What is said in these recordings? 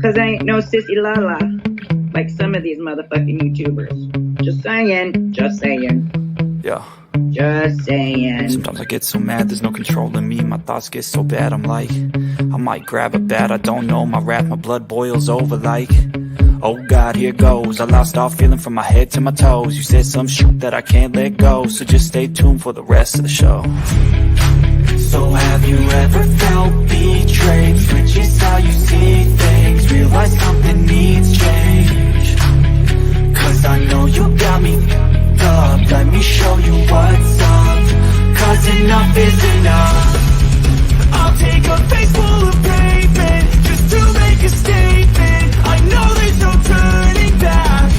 Cause I ain't no sissy la-la like some of these motherfucking YouTubers. Just saying. Just saying. Yeah. Just saying. Sometimes I get so mad, there's no controlling me. My thoughts get so bad, I'm like, I might grab a bat, I don't know. My wrath, my blood boils over like, oh God, here goes. I lost all feeling from my head to my toes. You said some shit that I can't let go, so just stay tuned for the rest of the show. So have you ever felt betrayed? Switches how you see things, realize something needs change. Cause I know you got me up, let me show you what's up. Cause enough is enough. I'll take a face full of pavement just to make a statement. I know there's no turning back.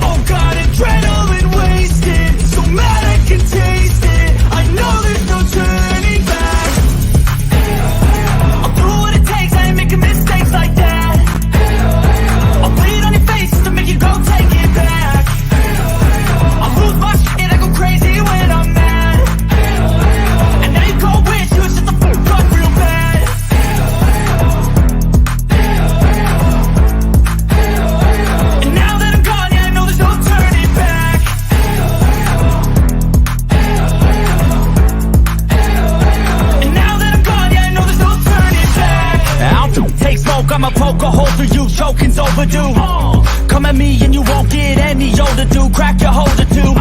Oh God, adrenaline wasted, so mad I can taste it. I know there's no turning back. I'll do what it takes, I ain't making mistakes like that. I'll bleed on your face to make you go take it back. I'll lose my shit, I go crazy when I'm mad. And now you go wish you would shut the fuck up real bad. And now that I'm gone, yeah, I know there's no turning back. And now that I'm gone, yeah, I know there's no turning back. I'll take smoke, I'ma poke a hole through you, choking's overdue. Come at me and you won't get any older, dude. Crack your holder too.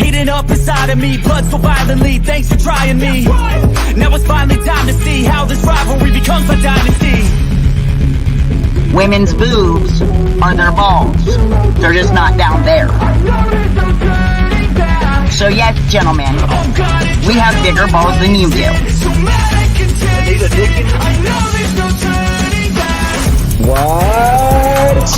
Heating up inside of me, blood so violently. Thanks for trying me. Now it's finally time to see how this rivalry becomes a dynasty. Women's boobs are their balls. They're just not down there. So yes, gentlemen, we have bigger balls than you do. What?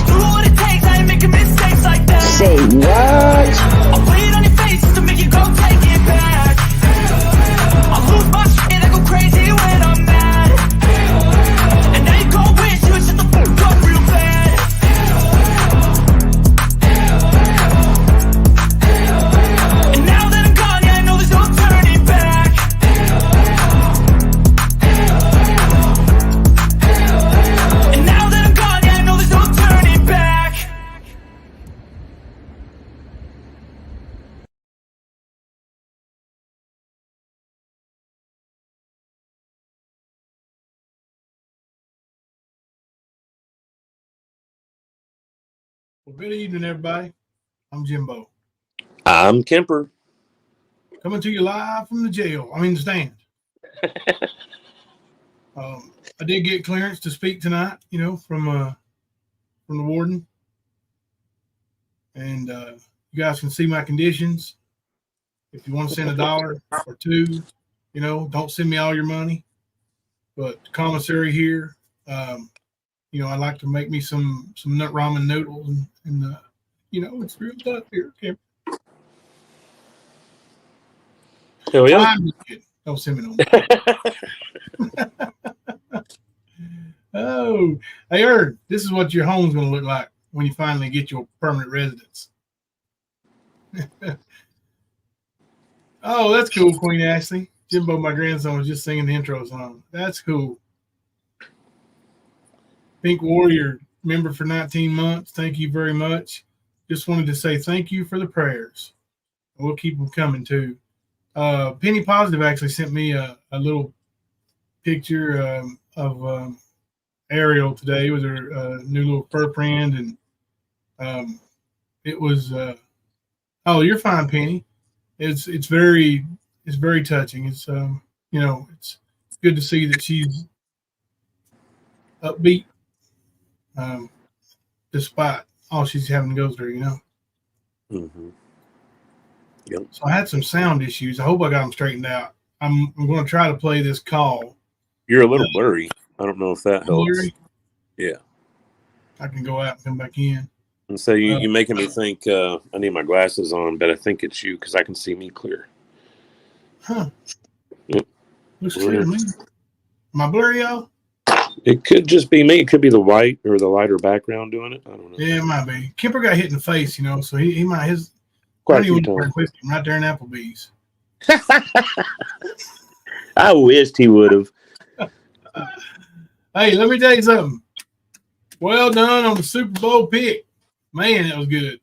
Say what? I'll bleed on your face to make you go take it back. I'll lose my shit, I go crazy when I'm mad. And now you go wish you would shut the fuck up real bad. And now that I'm gone, yeah, I know there's no turning back. And now that I'm gone, yeah, I know there's no turning back. Well, good evening, everybody. I'm Jimbo. I'm Kemper. Coming to you live from the jail. I mean, the stand. I did get clearance to speak tonight, you know, from the warden. And you guys can see my conditions. If you want to send $1 or $2, you know, don't send me all your money. But the commissary here, you know, I'd like to make me some nut ramen noodles and you know, it's real tough here. Okay. Hell yeah. Don't send me no more. Oh, hey, Ernie, this is what your home's going to look like when you finally get your permanent residence. Oh, that's cool, Queen Ashley. Jimbo, my grandson, was just singing the intro song. That's cool. Pink Warrior, member for 19 months. Thank you very much. Just wanted to say thank you for the prayers. We'll keep them coming, too. Penny Positive actually sent me a little picture of Ariel today with her new little fur print, and it was oh, you're fine, Penny. It's very touching. It's you know, it's good to see that she's upbeat despite all she's having to go through, you know. Mm-hmm. Yep. So I had some sound issues. I hope I got them straightened out. I'm going to try to play this call. You're a little blurry. I don't know if that helps. Blurry? Yeah. I can go out and come back in. And so you're making me think I need my glasses on, but I think it's you because I can see me clear. Huh. Yep. Looks clear to me. Am I blurry, y'all? It could just be me. It could be the white or the lighter background doing it. I don't know. Yeah, it might be. Kemper got hit in the face, you know, so he might his Quite a few times. Right there in Applebee's. I wished he would have. Hey, let me tell you something. Well done on the Super Bowl pick. Man, that was good.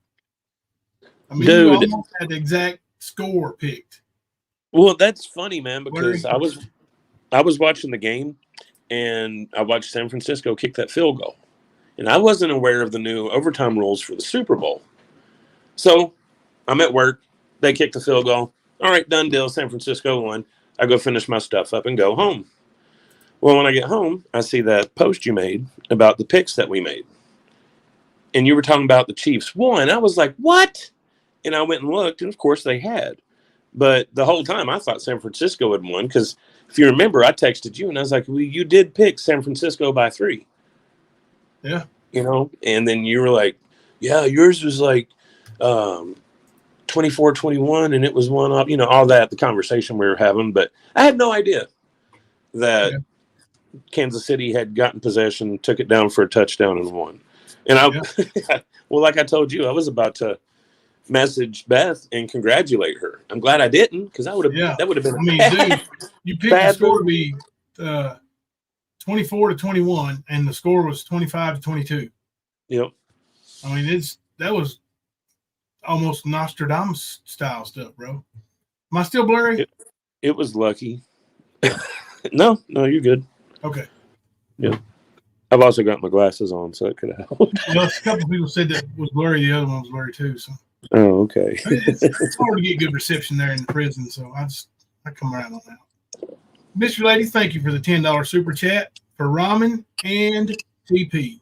I mean, Dude. you almost had the exact score picked. Well, that's funny, man, because I was watching the game, and I watched San Francisco kick that field goal. And I wasn't aware of the new overtime rules for the Super Bowl. So I'm at work. They kick the field goal. All right, done deal. San Francisco won. I go finish my stuff up and go home. Well, when I get home, I see that post you made about the picks that we made. And you were talking about the Chiefs won. I was like, what? And I went and looked, and of course they had. But the whole time I thought San Francisco had won because if you remember, I texted you and I was like, well, you did pick San Francisco by 3. Yeah. You know, and then you were like, yeah, yours was like 24-21 and it was one up, you know, all that, the conversation we were having. But I had no idea that Kansas City had gotten possession, took it down for a touchdown and won. And well, like I told you, I was about to message Beth and congratulate her. I'm glad I didn't because that would have been. I mean, dude, you picked the score to be 24-21, and the score was 25-22. Yep. I mean, that was almost Nostradamus style stuff, bro. Am I still blurry? It was lucky. No, you're good. Okay. Yeah. I've also got my glasses on, so it could have helped. Well, a couple of people said that was blurry. The other one was blurry too. So. Oh, okay. It's hard to get good reception there in the prison, so I come around on that. Mr. Lady, thank you for the $10 super chat for ramen and TP.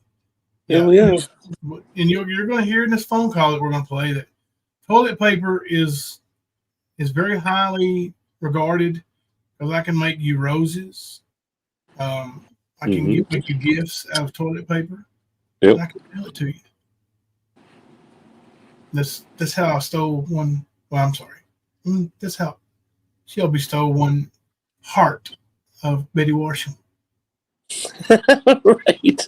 Yeah. And you're going to hear in this phone call that we're going to play that toilet paper is very highly regarded because I can make you roses. I can make you gifts out of toilet paper. Yep. And I can mail it to you. That's how I stole one. Well, I'm sorry. That's how Shelby stole one heart of Betty Washington. Right.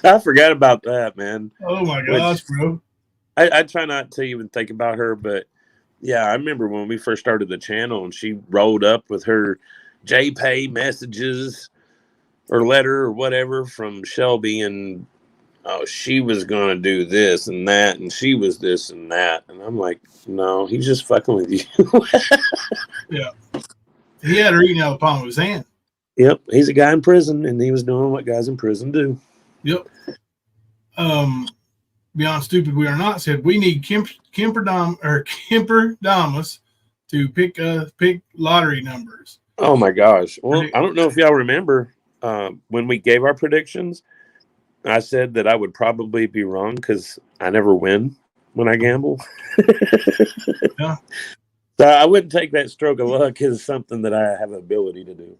I forgot about that, man. Oh my gosh, bro. I try not to even think about her, but yeah, I remember when we first started the channel and she rolled up with her JPay messages or letter or whatever from Shelby, and she was going to do this and that, and she was this and that. And I'm like, no, he's just fucking with you. Yeah. He had her eating out of the palm of his hand. Yep. He's a guy in prison, and he was doing what guys in prison do. Yep. Beyond Stupid We Are Not said, we need Kemper Damas to pick lottery numbers. Oh, my gosh. Well, I don't know if y'all remember when we gave our predictions, I said that I would probably be wrong because I never win when I gamble. Yeah. So I wouldn't take that stroke of luck as something that I have the ability to do.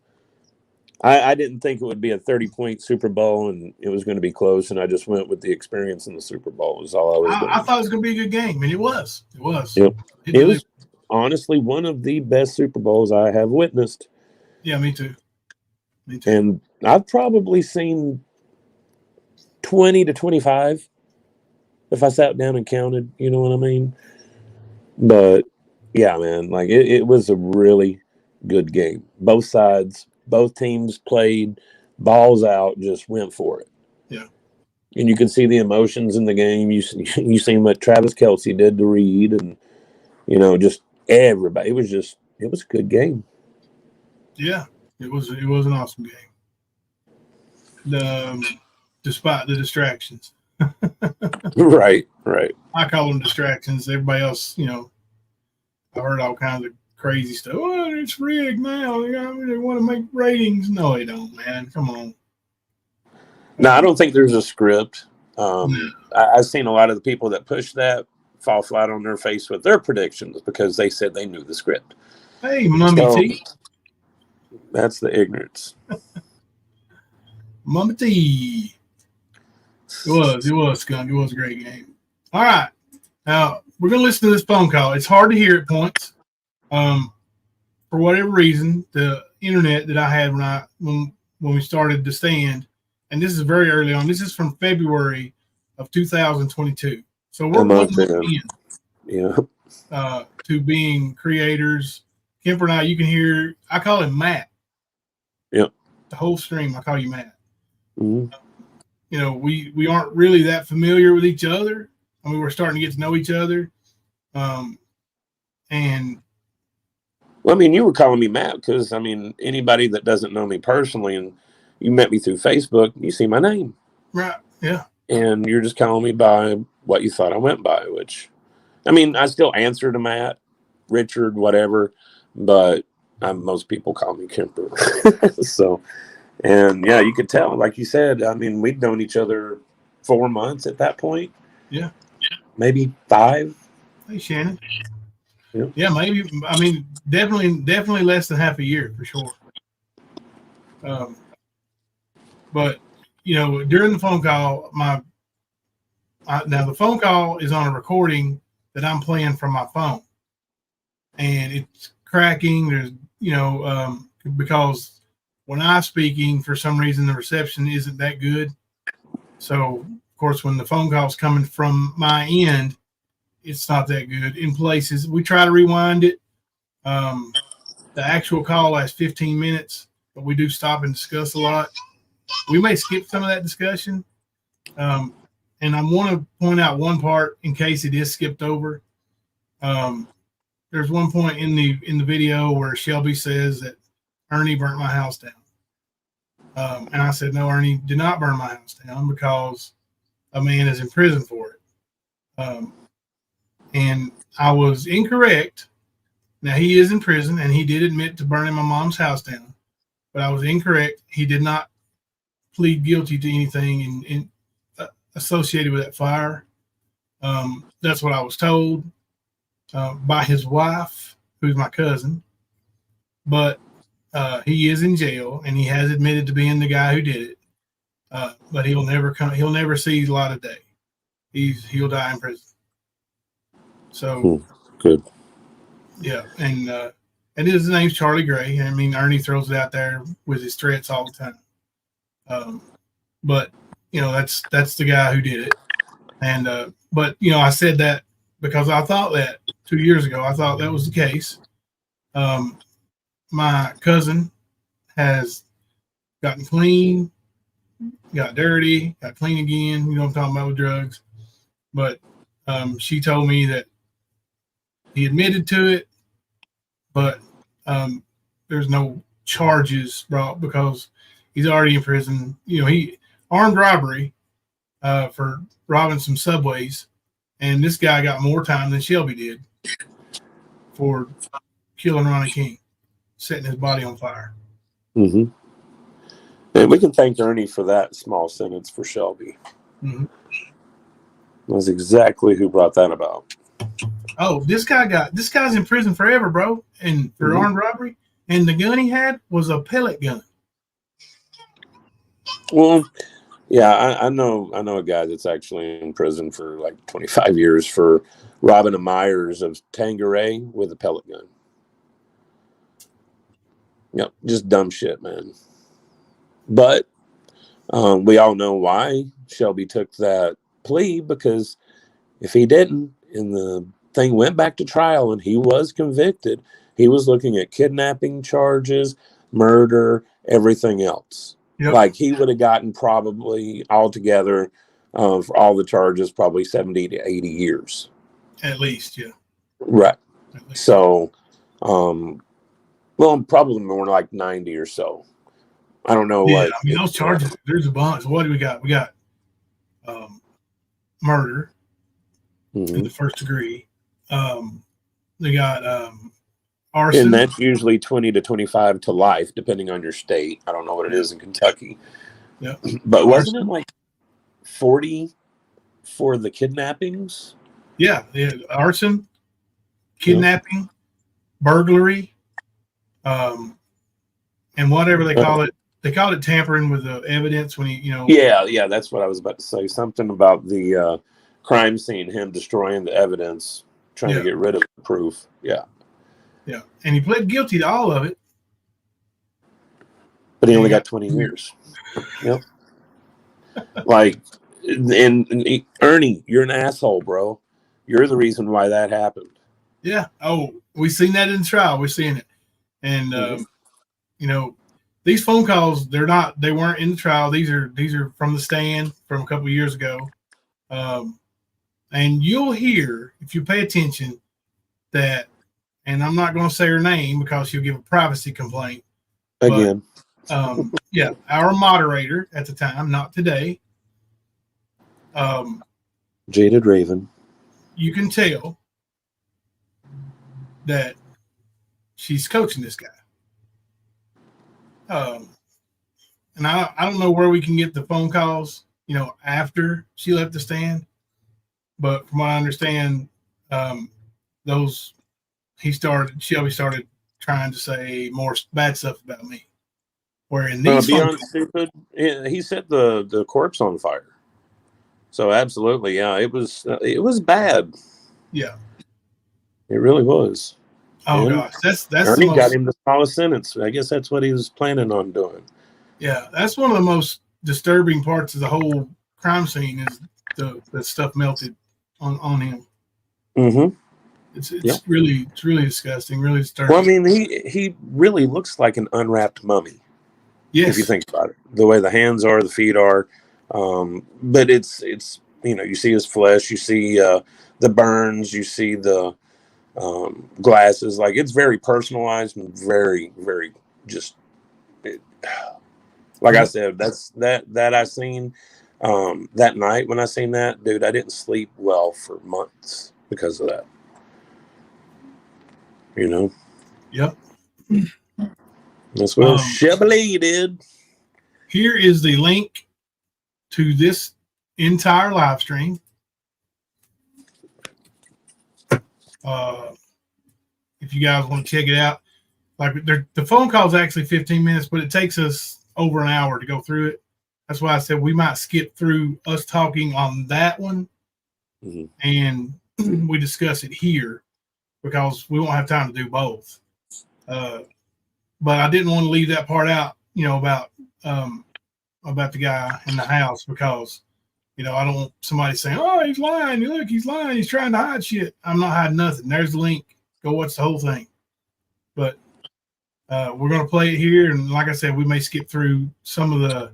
I didn't think it would be a 30-point Super Bowl and it was going to be close, and I just went with the experience in the Super Bowl was all I was doing. I thought it was going to be a good game, and it was. It was. Yep. It was honestly one of the best Super Bowls I have witnessed. Yeah, me too. And I've probably seen 20 to 25 if I sat down and counted, you know what I mean? But yeah, man, like it was a really good game. Both sides, both teams played balls out, just went for it. Yeah. And you can see the emotions in the game. You seen what Travis Kelce did to Reed, and just everybody. It was a good game. Yeah, it was an awesome game. Despite the distractions. Right. I call them distractions. Everybody else, I heard all kinds of crazy stuff. Oh, it's rigged now. They want to make ratings. No, they don't, man. Come on. No, I don't think there's a script. I've seen a lot of the people that push that fall flat on their face with their predictions because they said they knew the script. Hey, Mummy T. That's the ignorance. Mummy T. It was, Skunk. It was a great game. All right. Now, we're going to listen to this phone call. It's hard to hear at points. For whatever reason, the internet that I had when we started the stand, and this is very early on. This is from February of 2022. So we're 1 month in. Yeah. To being creators. Kemper and I can hear, I call him Matt. Yep. The whole stream, I call you Matt. Mhm. You know, we aren't really that familiar with each other. I mean, we're starting to get to know each other. And Well, I mean, you were calling me Matt because, I mean, anybody that doesn't know me personally and you met me through Facebook, you see my name. right, yeah. And you're just calling me by what you thought I went by, which, I mean, I still answer to Matt, Richard, whatever, but most people call me Kemper. So, and yeah, you could tell, like you said, I mean, we'd known each other 4 months at that point. Yeah. Maybe 5. Hey, Shannon. Yep. Yeah, maybe. I mean, definitely less than half a year for sure. But you know, during the phone call, now the phone call is on a recording that I'm playing from my phone, and it's cracking. There's, you know, because when I'm speaking, for some reason the reception isn't that good. So of course, when the phone call's coming from my end, it's not that good. In places, we try to rewind it. The actual call lasts 15 minutes, but we do stop and discuss a lot. We may skip some of that discussion. And I want to point out one part in case it is skipped over. There's one point in the video where Shelby says that Ernie burnt my house down. And I said, no, Ernie did not burn my house down because a man is in prison for it. And I was incorrect. Now, he is in prison, and he did admit to burning my mom's house down. But I was incorrect. He did not plead guilty to anything associated with that fire. That's what I was told by his wife, who's my cousin. But he is in jail, and he has admitted to being the guy who did it. But he'll never see the light of day. He'll die in prison. So good. Yeah, and his name's Charlie Gray. I mean, Ernie throws it out there with his threats all the time. But you know, that's the guy who did it. And but you know, I said that because I thought that 2 years ago. I thought that was the case. My cousin has gotten clean, got dirty, got clean again. You know what I'm talking about with drugs. But she told me that he admitted to it, but there's no charges brought because he's already in prison. You know, he armed robbery for robbing some Subways, and this guy got more time than Shelby did for killing Ronnie King, setting his body on fire. Mm-hmm. And we can thank Ernie for that small sentence for Shelby. Mm-hmm. That's exactly who brought that about. Oh, this guy's in prison forever, bro, and for armed robbery. And the gun he had was a pellet gun. Well, yeah, I know a guy that's actually in prison for like 25 years for robbing a Myers of Tanqueray with a pellet gun. Yep, just dumb shit, man. But we all know why Shelby took that plea, because if he didn't, and the thing went back to trial and he was convicted, he was looking at kidnapping charges, murder, everything else. Yep. Like, he would have gotten probably altogether for all the charges, probably 70 to 80 years. At least, yeah. Right. Least. So, well, probably more like 90 or so. I don't know. Yeah, what. I mean, those charges, there's a bunch. What do we got? We got murder in the first degree. They got arson. And that's usually 20 to 25 to life, depending on your state. I don't know what it is in Kentucky. Yeah. But wasn't it like 40 for the kidnappings? Yeah. Arson, kidnapping, burglary, and whatever they call it. They call it tampering with the evidence when he, you know. Yeah, that's what I was about to say. Something about the crime scene, him destroying the evidence, trying to get rid of the proof. Yeah. Yeah. And he pled guilty to all of it. But he only got 20 years. Yep. Like, and Ernie, you're an asshole, bro. You're the reason why that happened. Yeah. Oh, we've seen that in the trial. We're seeing it. And, you know, these phone calls, they weren't in the trial. These are from the stand from a couple of years ago. And you'll hear, if you pay attention, that, and I'm not going to say her name because she'll give a privacy complaint. Again. But, yeah, our moderator at the time, not today. Jaded Raven. You can tell that she's coaching this guy. And I don't know where we can get the phone calls, after she left the stand. But from what I understand, Shelby started trying to say more bad stuff about me. Where in these beyond stupid, he set the corpse on fire. So absolutely, yeah, it was bad. Yeah, it really was. Oh, gosh, that's Ernie got him the smallest sentence. I guess that's what he was planning on doing. Yeah, that's one of the most disturbing parts of the whole crime scene is the stuff melted on him. Mm-hmm. It's really disgusting, really disturbing. Well, I mean, he really looks like an unwrapped mummy. Yes, if you think about it, the way the hands are, the feet are, but it's you see his flesh, you see the burns, you see the glasses. Like, it's very personalized and very, very just. Like I said, that I seen that night when I seen that, dude, I didn't sleep well for months because of that. Yep. That's what Shelby did. Here is the link to this entire live stream. If you guys want to check it out, like the phone call is actually 15 minutes, but it takes us over an hour to go through it. That's why I said we might skip through us talking on that one, and we discuss it here because we won't have time to do both. But I didn't want to leave that part out, about the guy in the house because, I don't want somebody saying, "Oh, he's lying. Look, he's lying. He's trying to hide shit." I'm not hiding nothing. There's the link. Go watch the whole thing. But we're going to play it here. And like I said, we may skip through some of the,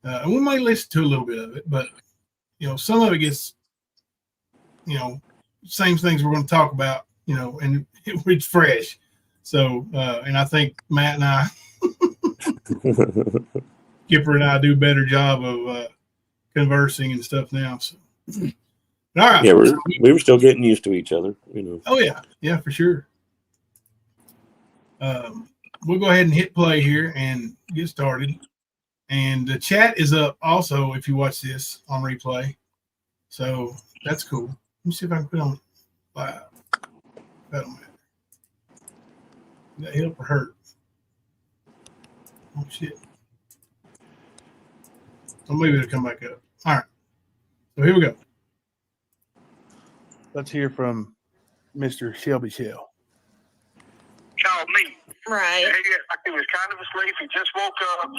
and we might listen to a little bit of it, but, some of it gets, same things we're going to talk about, and it's fresh. So, and I think Matt and I, Skipper and I do a better job of conversing and stuff now. So, all right. Yeah, we were still getting used to each other, Oh, yeah. Yeah, for sure. We'll go ahead and hit play here and get started. And the chat is up also if you watch this on replay. So that's cool. Let me see if I can put on live. That don't matter. Did that help or hurt? Oh, shit. So maybe it'll come back up. All right. So here we go. Let's hear from Mr. Shelby Shell. Called me. Right. He was kind of asleep. He just woke up.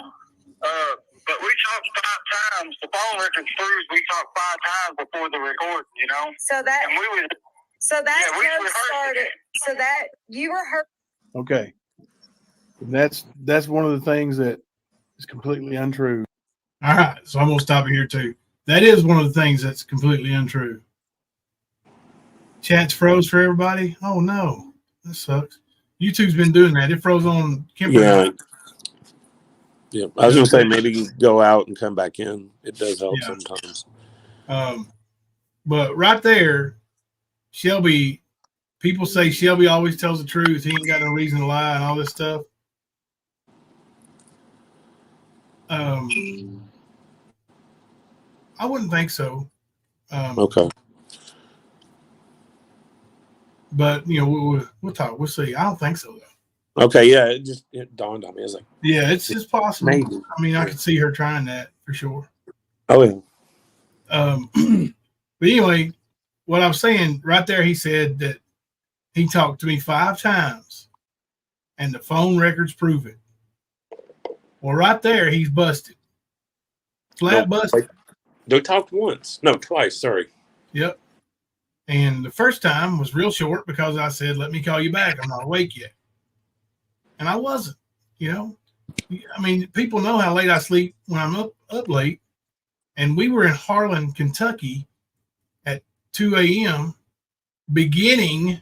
But we talked 5 times. The phone record proves we talked 5 times before the recording, So that And we was so that we joke rehearsed started. it. So that you rehearsed. Okay. That's one of the things that is completely untrue. All right. So I'm going to stop it here too. That is one of the things that's completely untrue. Chat's froze for everybody. Oh no. That sucks. YouTube's been doing that. It froze on Kemper. Yeah. Yeah. I was going to say maybe you go out and come back in. It does help sometimes. But right there, Shelby, people say Shelby always tells the truth. He ain't got no reason to lie and all this stuff. I wouldn't think so. Okay. But, we'll talk. We'll see. I don't think so, though. Okay, yeah. It dawned on me. I was like, yeah, it's possible. Maybe. I mean, I could see her trying that for sure. Oh, yeah. But anyway, what I was saying right there, he said that he talked to me 5 times and the phone records prove it. Well, right there, he's busted. Flat busted. They talked once. No, twice. Sorry. Yep. And the first time was real short because I said, "Let me call you back. I'm not awake yet." And I wasn't, I mean, people know how late I sleep when I'm up late. And we were in Harlan, Kentucky at 2 a.m. beginning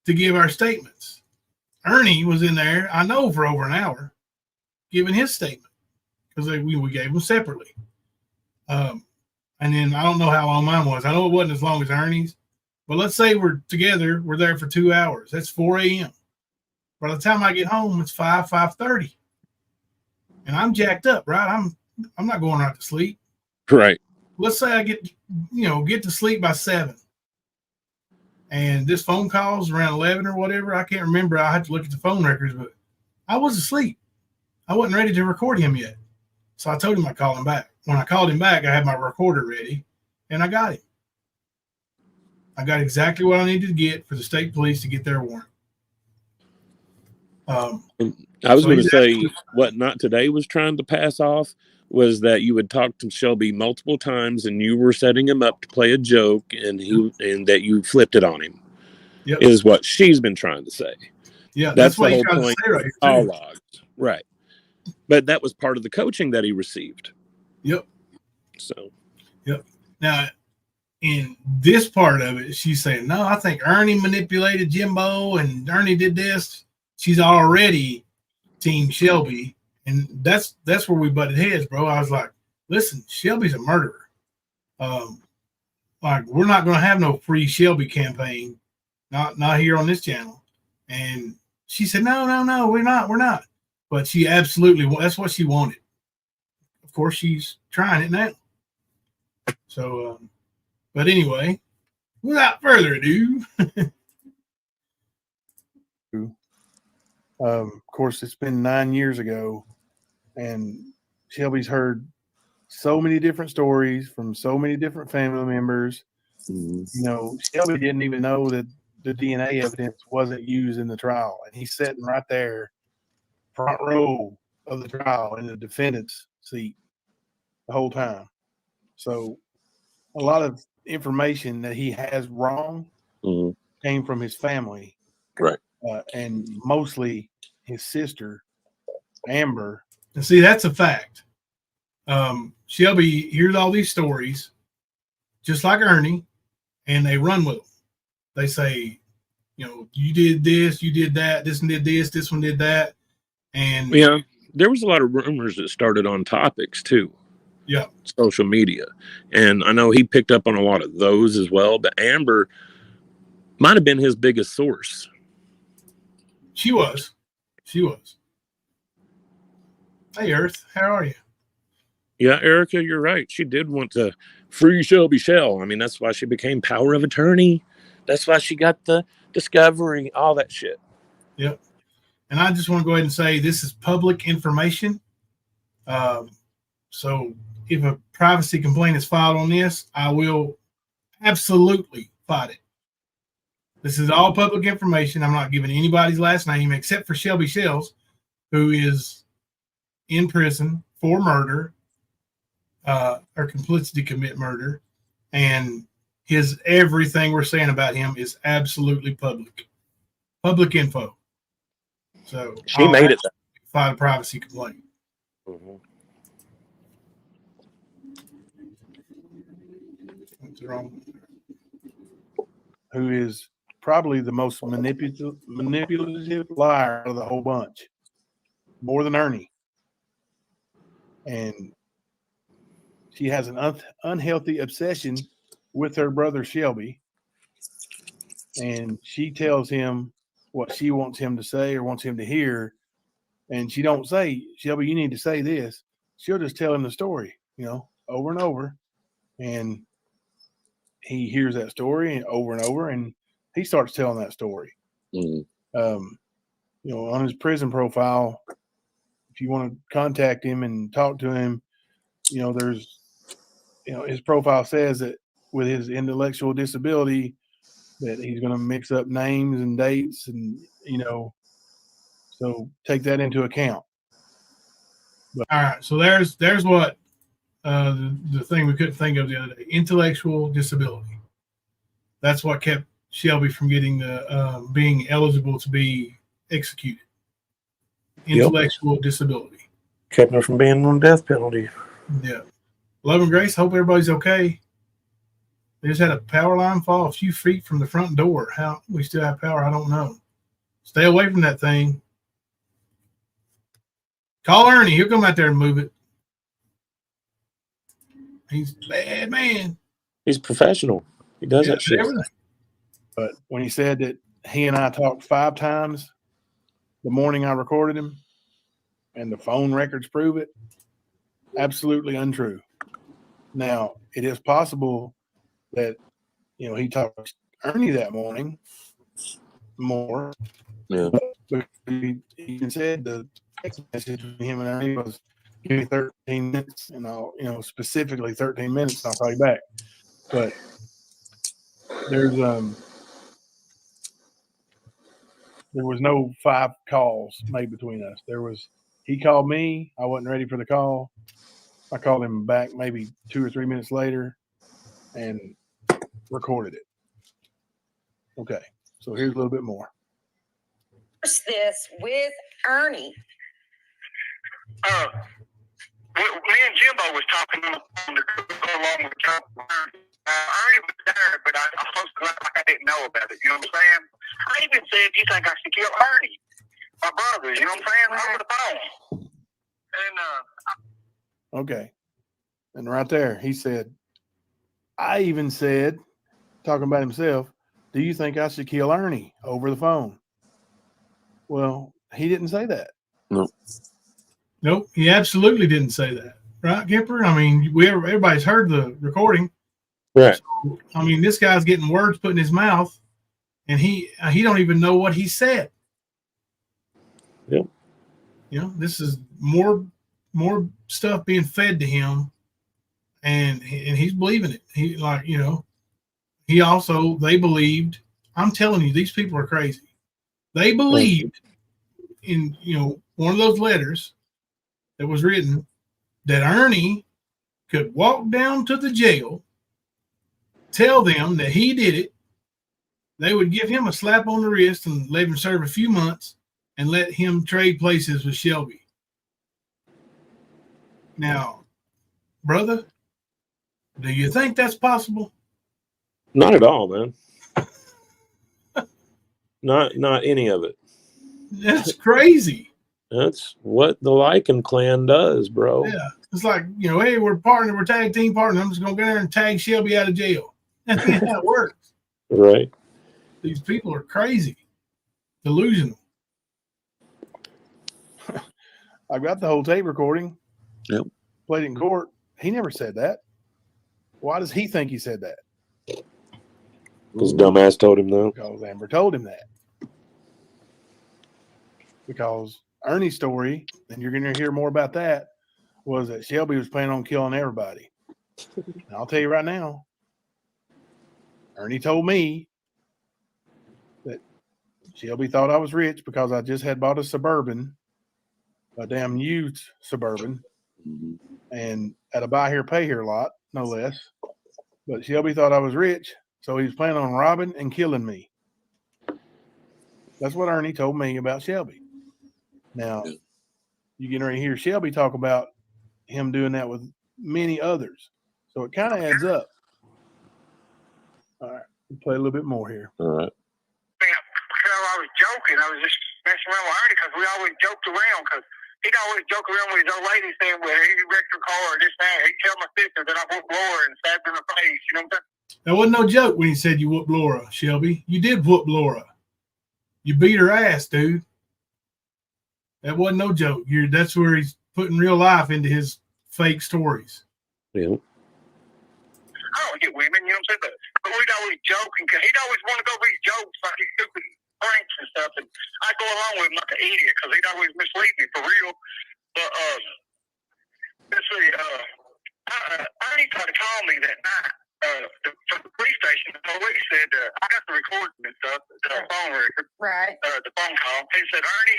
to give our statements. Ernie was in there, I know, for over an hour giving his statement because we gave them separately. And then I don't know how long mine was. I know it wasn't as long as Ernie's, but let's say we're together. We're there for 2 hours. That's 4 a.m. By the time I get home, it's 5:30. And I'm jacked up, right? I'm not going right to sleep. Right. Let's say I get to sleep by 7. And this phone call's around 11 or whatever. I can't remember. I had to look at the phone records, but I was asleep. I wasn't ready to record him yet. So I told him I'd call him back. When I called him back, I had my recorder ready, and I got him. I got exactly what I needed to get for the state police to get their warrant. I was going to say what Not Today was trying to pass off was that you would talk to Shelby multiple times and you were setting him up to play a joke and that you flipped it on him. Yep. Is what she's been trying to say. Yeah, that's what the he's whole trying point. to say right here. All logged. Right. But that was part of the coaching that he received. Yep. So. Yep. Now, in this part of it, she's saying, no, I think Ernie manipulated Jimbo and Ernie did this. She's already Team Shelby. And that's where we butted heads, bro. I was like, listen, Shelby's a murderer. Like, we're not going to have no free Shelby campaign. Not here on this channel. And she said, no, we're not. But she absolutely, that's what she wanted. Of course, she's trying it now. So, but anyway, without further ado. Of course, it's been 9 years ago, and Shelby's heard so many different stories from so many different family members. You know, Shelby didn't even know that the DNA evidence wasn't used in the trial, and he's sitting right there, front row of the trial in the defendant's seat the whole time. So a lot of information that he has wrong came from his family. Right. And mostly his sister, Amber. And see, that's a fact. Shelby hears all these stories, just like Ernie, and they run with them. They say, you know, you did this, you did that, this one did this one did that. And yeah, there was a lot of rumors that started on topics too. Yeah. Social media. And I know he picked up on a lot of those as well, but Amber might have been his biggest source. She was. Hey, Earth, how are you? Yeah, Erica, you're right. She did want to free Shelby Shell. I mean, that's why she became power of attorney. That's why she got the discovery, all that shit. Yep. And I just want to go ahead and say this is public information. So if a privacy complaint is filed on this, I will absolutely fight it. This is all public information. I'm not giving anybody's last name except for Shelby Shells, who is in prison for murder or complicity to commit murder. And his everything we're saying about him is absolutely public info. So she made it. File a privacy complaint. What's wrong? Who is probably the most manipulative liar of the whole bunch, more than Ernie. And she has an unhealthy obsession with her brother Shelby, and she tells him what she wants him to say or wants him to hear, and she don't say, Shelby, you need to say this. She'll just tell him the story, you know, over and over, and he hears that story and over, and he starts telling that story. You know, on his prison profile, if you want to contact him and talk to him, you know, there's, you know, his profile says that with his intellectual disability that he's going to mix up names and dates, and, you know, so take that into account. But, all right. So there's what the thing we couldn't think of the other day, intellectual disability. That's what kept Shelby from getting the being eligible to be executed. intellectual disability. Kept him from being on death penalty. Yeah. Love and grace. Hope everybody's okay. They just had a power line fall a few feet from the front door. How we still have power, I don't know. Stay away from that thing. Call Ernie. He'll come out there and move it. He's a bad man. He's professional. He does that shit. Everything. But when he said that he and I talked 5 times the morning I recorded him, and the phone records prove it, absolutely untrue. Now, it is possible that, he talked to Ernie that morning more. Yeah. But he even said the text message between him and Ernie was, give me 13 minutes, and I'll, specifically 13 minutes, and I'll call you back. But there was no 5 calls made between us. He called me. I wasn't ready for the call. I called him back maybe 2 or 3 minutes later and recorded it. Okay. So here's a little bit more. This with Ernie. Me and Jimbo was talking on the phone to go along with the Ernie was there, but I supposed to act like I didn't know about it. You know what I'm saying? I even said, "Do you think I should kill Ernie, my brother?" You know what I'm saying? Over the phone. And Okay. And right there, he said, I even said, talking about himself, do you think I should kill Ernie over the phone? Well, he didn't say that. Nope, he absolutely didn't say that. Right, Kemper? I mean, everybody's heard the recording. Right. So, I mean, this guy's getting words put in his mouth, and he don't even know what he said. Yep. This is more stuff being fed to him, and he's believing it. They believed. I'm telling you, these people are crazy. They believed in one of those letters that was written that Ernie could walk down to the jail, tell them that he did it. They would give him a slap on the wrist and let him serve a few months and let him trade places with Shelby. Now, brother, do you think that's possible? Not at all, man. Not any of it. That's crazy. That's what the Lycan clan does, bro. Yeah. It's like, hey, we're tag team partners. I'm just going to go there and tag Shelby out of jail. That's not how it works. Right. These people are crazy. Delusional. I got the whole tape recording. Yep. Played it in court. He never said that. Why does he think he said that? Because dumbass told him that. Because Amber told him that. Because Ernie's story, and you're going to hear more about that, was that Shelby was planning on killing everybody. And I'll tell you right now, Ernie told me that Shelby thought I was rich because I just had bought a Suburban, a damn used Suburban, and at a buy here, pay here lot, no less. But Shelby thought I was rich, so he was planning on robbing and killing me. That's what Ernie told me about Shelby. Now, you can already hear Shelby talk about him doing that with many others. So it kind of adds up. All right, we'll play a little bit more here. All right. I was joking. I was just messing around with Ernie because we always joked around because he'd always joke around with his old lady saying, well, he wrecked her car or this, that. He'd tell my sister that I whooped Laura and stabbed her in the face. You know what I'm saying? That wasn't no joke when he said you whooped Laura, Shelby. You did whoop Laura. You beat her ass, dude. That wasn't no joke. That's where he's putting real life into his fake stories. Yeah. I don't get women, you know what I'm saying? But we'd always joke, and he'd always want to go read jokes like these stupid pranks and stuff, and I'd go along with him like an idiot because he'd always mislead me for real. But let's see, Ernie tried to call me that night from the police station. The police said, I got the recording and stuff, the phone record, Right. the phone call. He said, Ernie,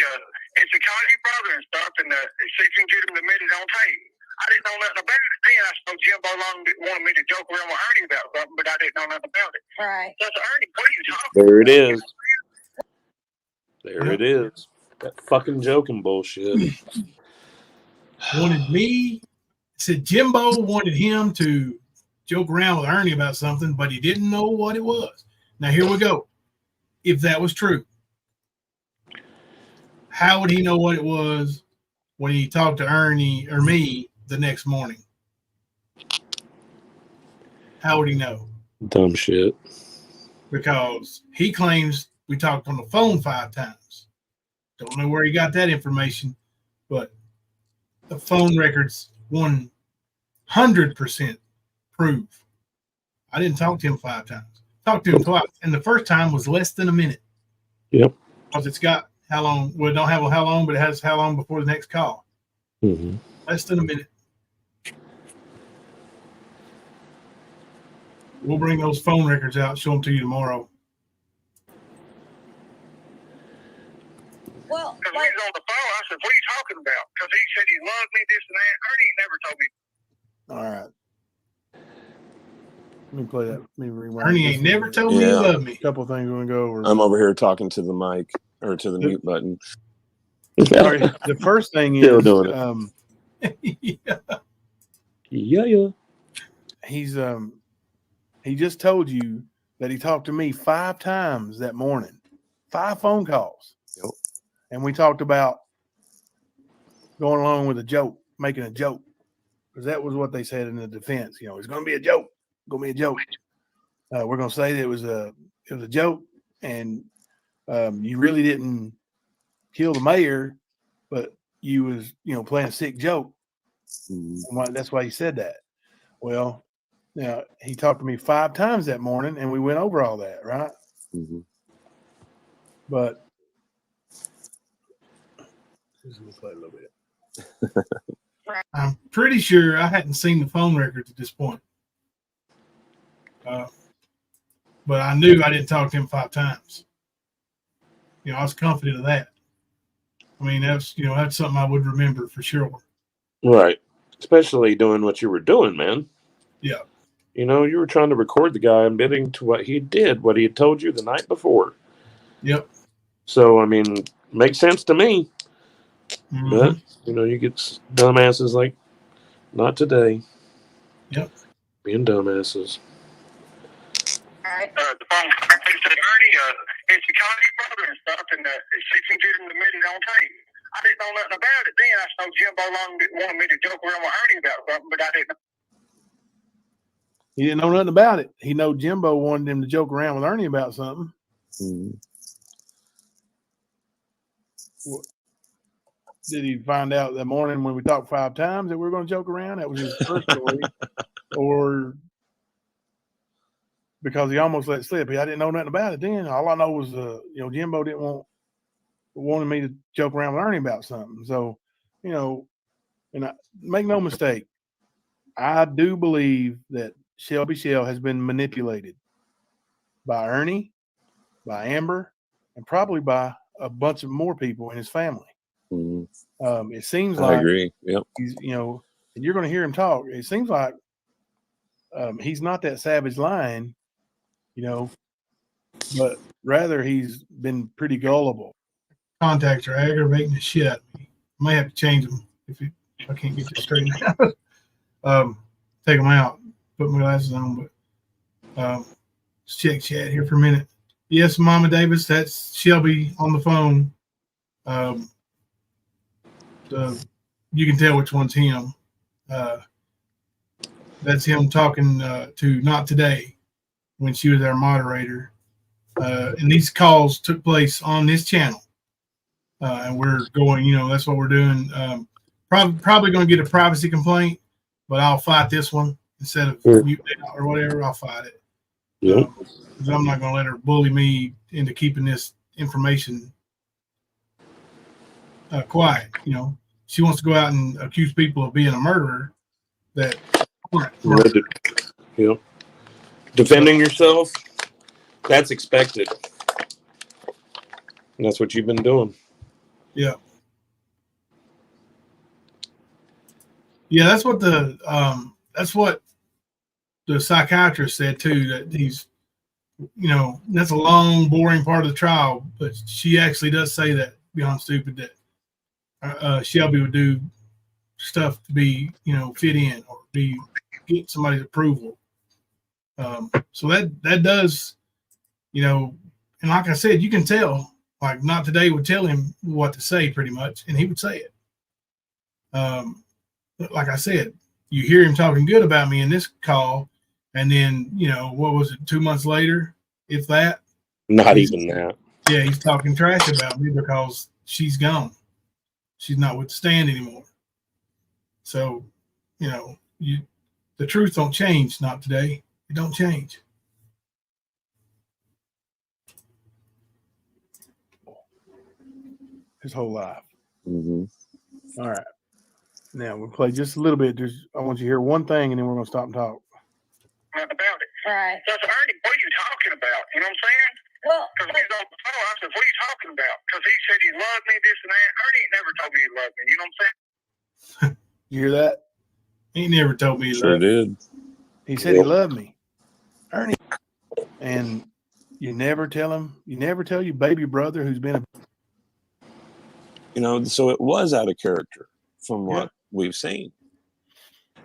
it's to call your brother and stuff, and see if you can get him to admit it on tape. I didn't know nothing about it. Then I suppose Jimbo Long wanted me to joke around with Ernie about something, but I didn't know nothing about it. Right. So I said, Ernie, what are you talking There about? it is. There it is. That fucking joking bullshit. Wanted me, said Jimbo wanted him to joke around with Ernie about something, but he didn't know what it was. Now, here we go. If that was true, how would he know what it was when he talked to Ernie or me the next morning? How would he know? Dumb shit. Because he claims we talked on the phone 5 times. Don't know where he got that information, but the phone records 100% prove. I didn't talk to him 5 times. Talked to him twice, and the first time was less than a minute. Yep. Because it's got how long? Well, it don't have how long, but it has how long before the next call. Mm-hmm. Less than a minute. We'll bring those phone records out, show them to you tomorrow. Well, Because we was on the phone, I said, what are you talking about? Because he said he loved me, this and that. Ernie never told me. All right. Let me play that. Let me rewind. Ernie ain't never told me he loved me. A couple things we're going to go over. I'm over here talking to the mic or to the mute button. Sorry, the first thing Still is doing Yeah. he's he just told you that he talked to me 5 times that morning. 5 phone calls. Yep. And we talked about going along with a joke, making a joke. Because that was what they said in the defense. You know, it's gonna be a joke. Gonna be a joke. We're gonna say that it was a joke, and you really didn't kill the mayor, but you was, playing a sick joke. Mm-hmm. That's why he said that. Well, he talked to me 5 times that morning, and we went over all that, right? Mm-hmm. But let me play a little bit. I'm pretty sure I hadn't seen the phone records at this point. But I knew I didn't talk to him 5 times. I was confident of that. I mean, that's something I would remember for sure. Right. Especially doing what you were doing, man. Yeah. You were trying to record the guy admitting to what he did, what he had told you the night before. Yep. So, I mean, makes sense to me. Mm-hmm. But, you get dumbasses like, not today. Yep. Being dumbasses. The phone, he said, Ernie, it's the county brother and stuff, and she can get him admitted on tape. I didn't know nothing about it then. I know Jimbo Long wanted me to joke around with Ernie about something, but I didn't know. He didn't know nothing about it. He know Jimbo wanted him to joke around with Ernie about something. Mm-hmm. Did he find out that morning when we talked 5 times that we were going to joke around? That was his first story. Or because he almost let it slip. I didn't know nothing about it then. All I know was, Jimbo didn't wanted me to joke around with Ernie about something. So, and make no mistake, I do believe that Shelby Shell has been manipulated by Ernie, by Amber, and probably by a bunch of more people in his family. Mm-hmm. It seems like I agree. Yep. he's, and you're going to hear him talk. It seems like he's not that savage lion, but rather he's been pretty gullible. Contacts are aggravating the shit out of me. I may have to change them if I can't get this straightened out. Take them out, put my glasses on, but let's check chat here for a minute. Yes, Mama Davis, that's Shelby on the phone. You can tell which one's him. That's him talking to Not Today when she was our moderator. And these calls took place on this channel. And we're going, that's what we're doing. Probably going to get a privacy complaint, but I'll fight this one instead of mute or whatever. I'll fight it. Yep. Because I'm not going to let her bully me into keeping this information quiet. She wants to go out and accuse people of being a murderer. That Yep. Defending yourself, that's expected. And that's what you've been doing. Yeah. Yeah, that's what the psychiatrist said too, that he's, that's a long, boring part of the trial, but she actually does say that beyond stupid that Shelby would do stuff to be, fit in or get somebody's approval. So that does, and like I said, you can tell. Like Not Today would tell him what to say pretty much, and he would say it. But like I said, you hear him talking good about me in this call, and then what was it? 2 months later, if that. Not even that. Yeah, he's talking trash about me because she's gone. She's not with the stand anymore. So, the truth don't change. Not today. It don't change. His whole life. Mm-hmm. All right. Now we'll play just a little bit. I want you to hear one thing, and then we're going to stop and talk. About it. Right. So I said, Ernie, what are you talking about? You know what I'm saying? Well, Because he's on the phone. I said, what are you talking about? Because he said he loved me, this and that. Ernie ain't never told me he loved me. You know what I'm saying? You hear that? He never told me he Sure loved me. did. He said he loved me, Ernie. And you never tell him. You never tell your baby brother who's been So it was out of character from what we've seen.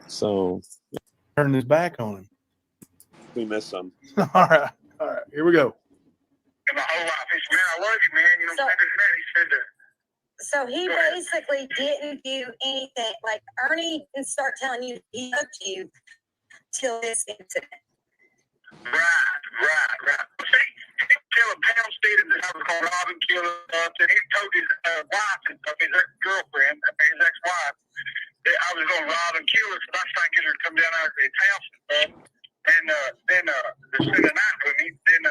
So turning his back on him. we missed some. All right. Here we go. And my whole life, he said, man, I love you, man. You know what I'm saying? This and that. He said that. so he basically didn't do anything. Like Ernie didn't start telling you he loved you till this incident. Right. See, he killed a pound stated that I was going to rob and kill her. And he told his wife and stuff, his ex-girlfriend, his ex-wife, that I was going to rob and kill her. So I was trying to get her to come down out of his house and stuff. And then to spend the night with me. Then,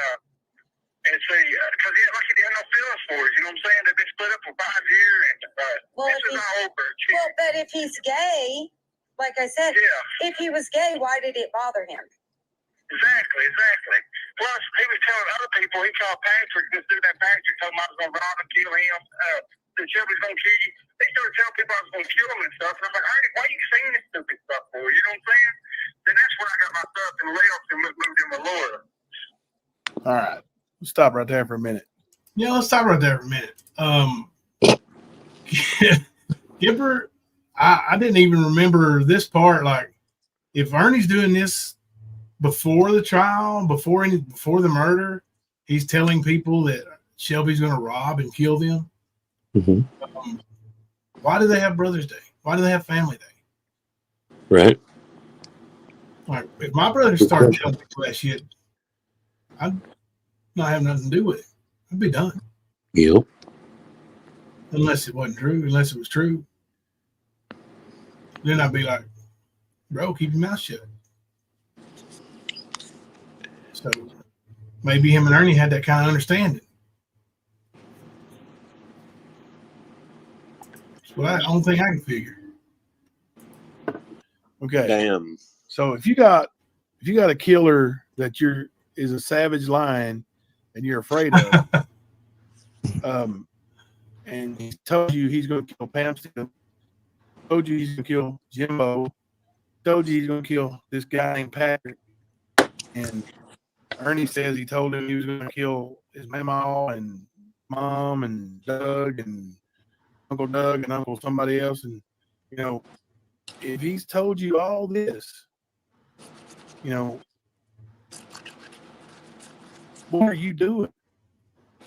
and see, because he had no feelings for her. You know what I'm saying? They've been split up for 5 years. And this is not over. Well, but if he's gay, like I said, if he was gay, why did it bother him? Exactly. Plus, he was telling other people, he called Patrick, this dude that Patrick told him I was going to rob and kill him. That Shelby's going to kill you. They started telling people I was going to kill him and stuff. And I'm like, Ernie, why are you saying this stupid stuff for? You know what I'm saying? Then that's when I got my stuff and left and moved in with Laura. All right. We'll stop right there for a minute. Yeah, let's stop right there for a minute. Gipper, I didn't even remember this part. Like, if Ernie's doing this before the trial, before the murder, he's telling people that Shelby's going to rob and kill them. Mm-hmm. Why do they have Brothers Day? Why do they have Family Day? Right. Like, if my brothers started telling people that shit, I'd not have nothing to do with it. I'd be done. Yep. Unless it wasn't true. Unless it was true. Then I'd be like, bro, keep your mouth shut. So maybe him and Ernie had that kind of understanding. Well, the only thing I can figure. Okay. Damn. So if you got a killer that is a savage lion and you're afraid of, and he told you he's going to kill Pam Steele, told you he's going to kill Jimbo, told you he's going to kill this guy named Patrick, and Ernie says he told him he was going to kill his mama and mom and Doug and Uncle Doug and Uncle somebody else, and if he's told you all this, what are you doing?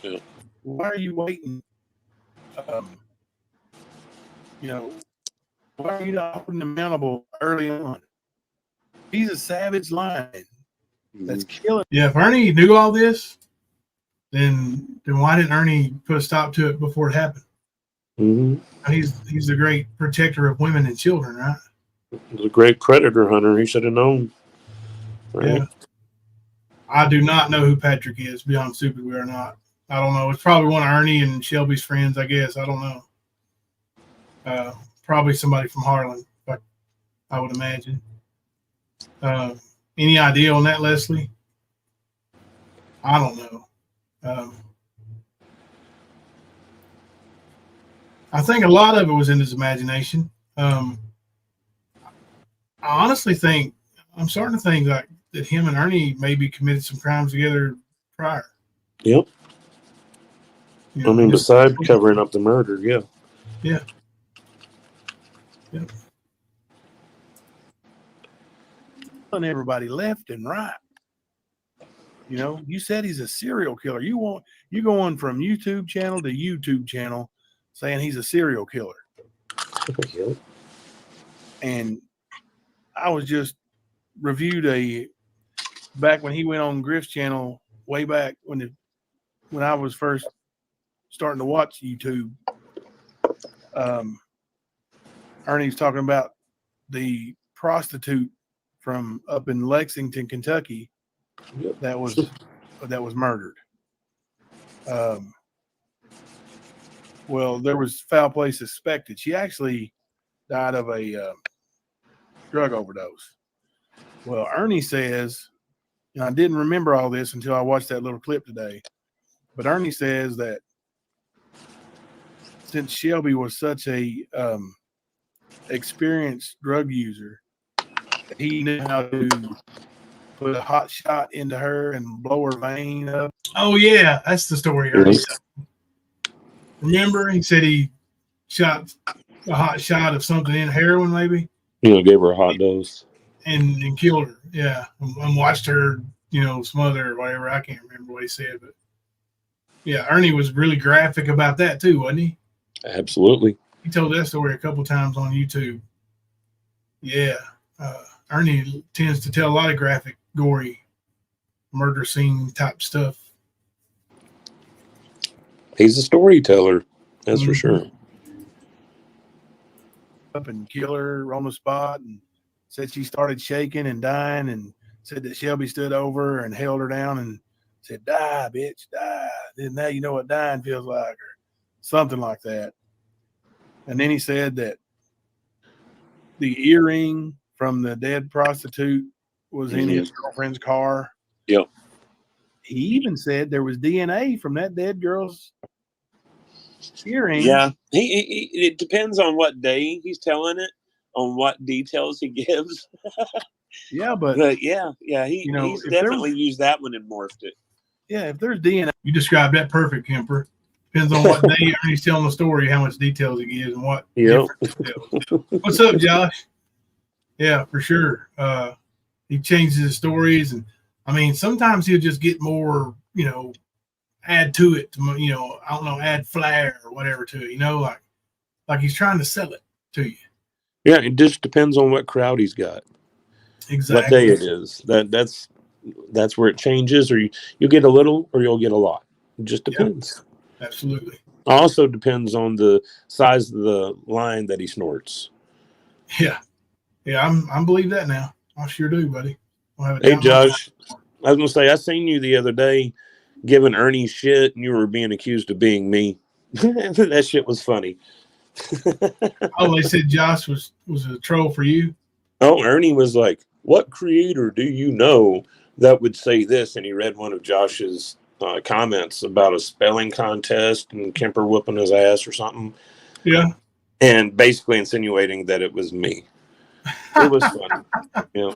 Yeah. Why are you waiting? Why are you not holding him accountable early on? He's a savage lion that's killing. Yeah, if Ernie knew all this, then why didn't Ernie put a stop to it before it happened? Mm-hmm. He's a great protector of women and children, right? He's a great predator hunter. He should have known. Right? Yeah. I do not know who Patrick is, beyond stupid we are not. I don't know. It's probably one of Ernie and Shelby's friends, I guess. I don't know. Probably somebody from Harlan, I would imagine. Any idea on that, Leslie? I don't know. I think a lot of it was in his imagination. I honestly think, I'm starting to think that him and Ernie maybe committed some crimes together prior. Yep. You I know, mean, just besides covering up the murder, yeah. yeah. Yeah. Killing everybody left and right. You know, you said he's a serial killer. You going from YouTube channel to YouTube channel saying he's a serial killer. And I was just reviewed back when he went on Griff's channel way back when I was first starting to watch YouTube. Ernie's talking about the prostitute from up in Lexington, Kentucky, that was murdered. Well, there was foul play suspected. She actually died of a drug overdose. Well, Ernie says, and I didn't remember all this until I watched that little clip today, but Ernie says that since Shelby was such a experienced drug user, he knew how to put a hot shot into her and blow her vein up. Oh yeah, that's the story. Remember, he said he shot a hot shot of something in heroin, maybe. Gave her a hot dose and killed her. Yeah, and watched her, smother or whatever. I can't remember what he said, but yeah, Ernie was really graphic about that too, wasn't he? Absolutely. He told that story a couple times on YouTube. Yeah, Ernie tends to tell a lot of graphic, gory, murder scene type stuff. He's a storyteller, that's for sure. Up and kill her on the spot, and said she started shaking and dying, and said that Shelby stood over her and held her down and said, "Die, bitch, die." Then now you know what dying feels like, or something like that. And then he said that the earring from the dead prostitute was in his girlfriend's car. Yep. He even said there was DNA from that dead girl's earring. Yeah, it depends on what day he's telling it, on what details he gives. Yeah, but yeah, he's definitely used that one and morphed it. Yeah, if there's DNA, you described that perfect, Kemper. Depends on what day Ernie's telling the story, how much details he gives, and what different details. What's up, Josh? Yeah, for sure. He changes his stories, and I mean, sometimes he'll just get more, add to it. I don't know, add flair or whatever to it. Like he's trying to sell it to you. Yeah, it just depends on what crowd he's got. Exactly. What day it is. That's where it changes, or you'll get a little, or you'll get a lot. It just depends. Yep. Absolutely. Also depends on the size of the line that he snorts. Yeah, I believe that now. I sure do, buddy. Hey, Josh, I was gonna say I seen you the other day giving Ernie shit, and you were being accused of being me. That shit was funny. Oh, they said Josh was a troll for you. Oh, Ernie was like, "What creator do you know that would say this?" And he read one of Josh's comments about a spelling contest and Kemper whooping his ass or something. Yeah. And basically insinuating that it was me. It was funny.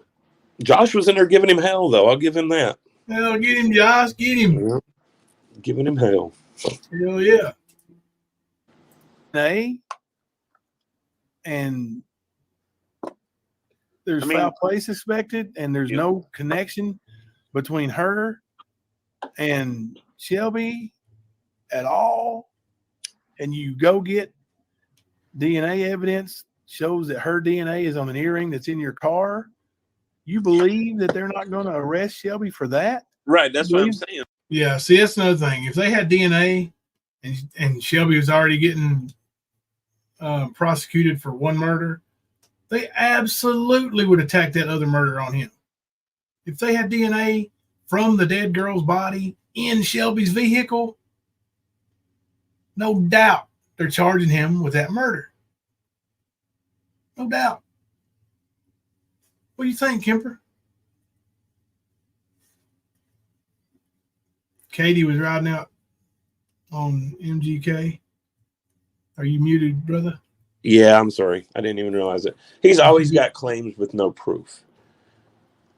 Josh was in there giving him hell, though. I'll give him that. Hell, get him, Josh. Get him. Yeah. Giving him hell. Hell yeah. And there's foul play suspected, and there's no connection between her and Shelby at all. And you go get DNA evidence, shows that her DNA is on an earring that's in your car. You believe that they're not going to arrest Shelby for that? Right, that's what I'm saying. Yeah, see, that's another thing. If they had DNA and Shelby was already getting prosecuted for one murder, they absolutely would attack that other murder on him. If they had DNA from the dead girl's body in Shelby's vehicle, no doubt they're charging him with that murder. No doubt. What do you think, Kemper? Katie was riding out on MGK. Are you muted, brother? Yeah, I'm sorry. I didn't even realize it. He's always got claims with no proof.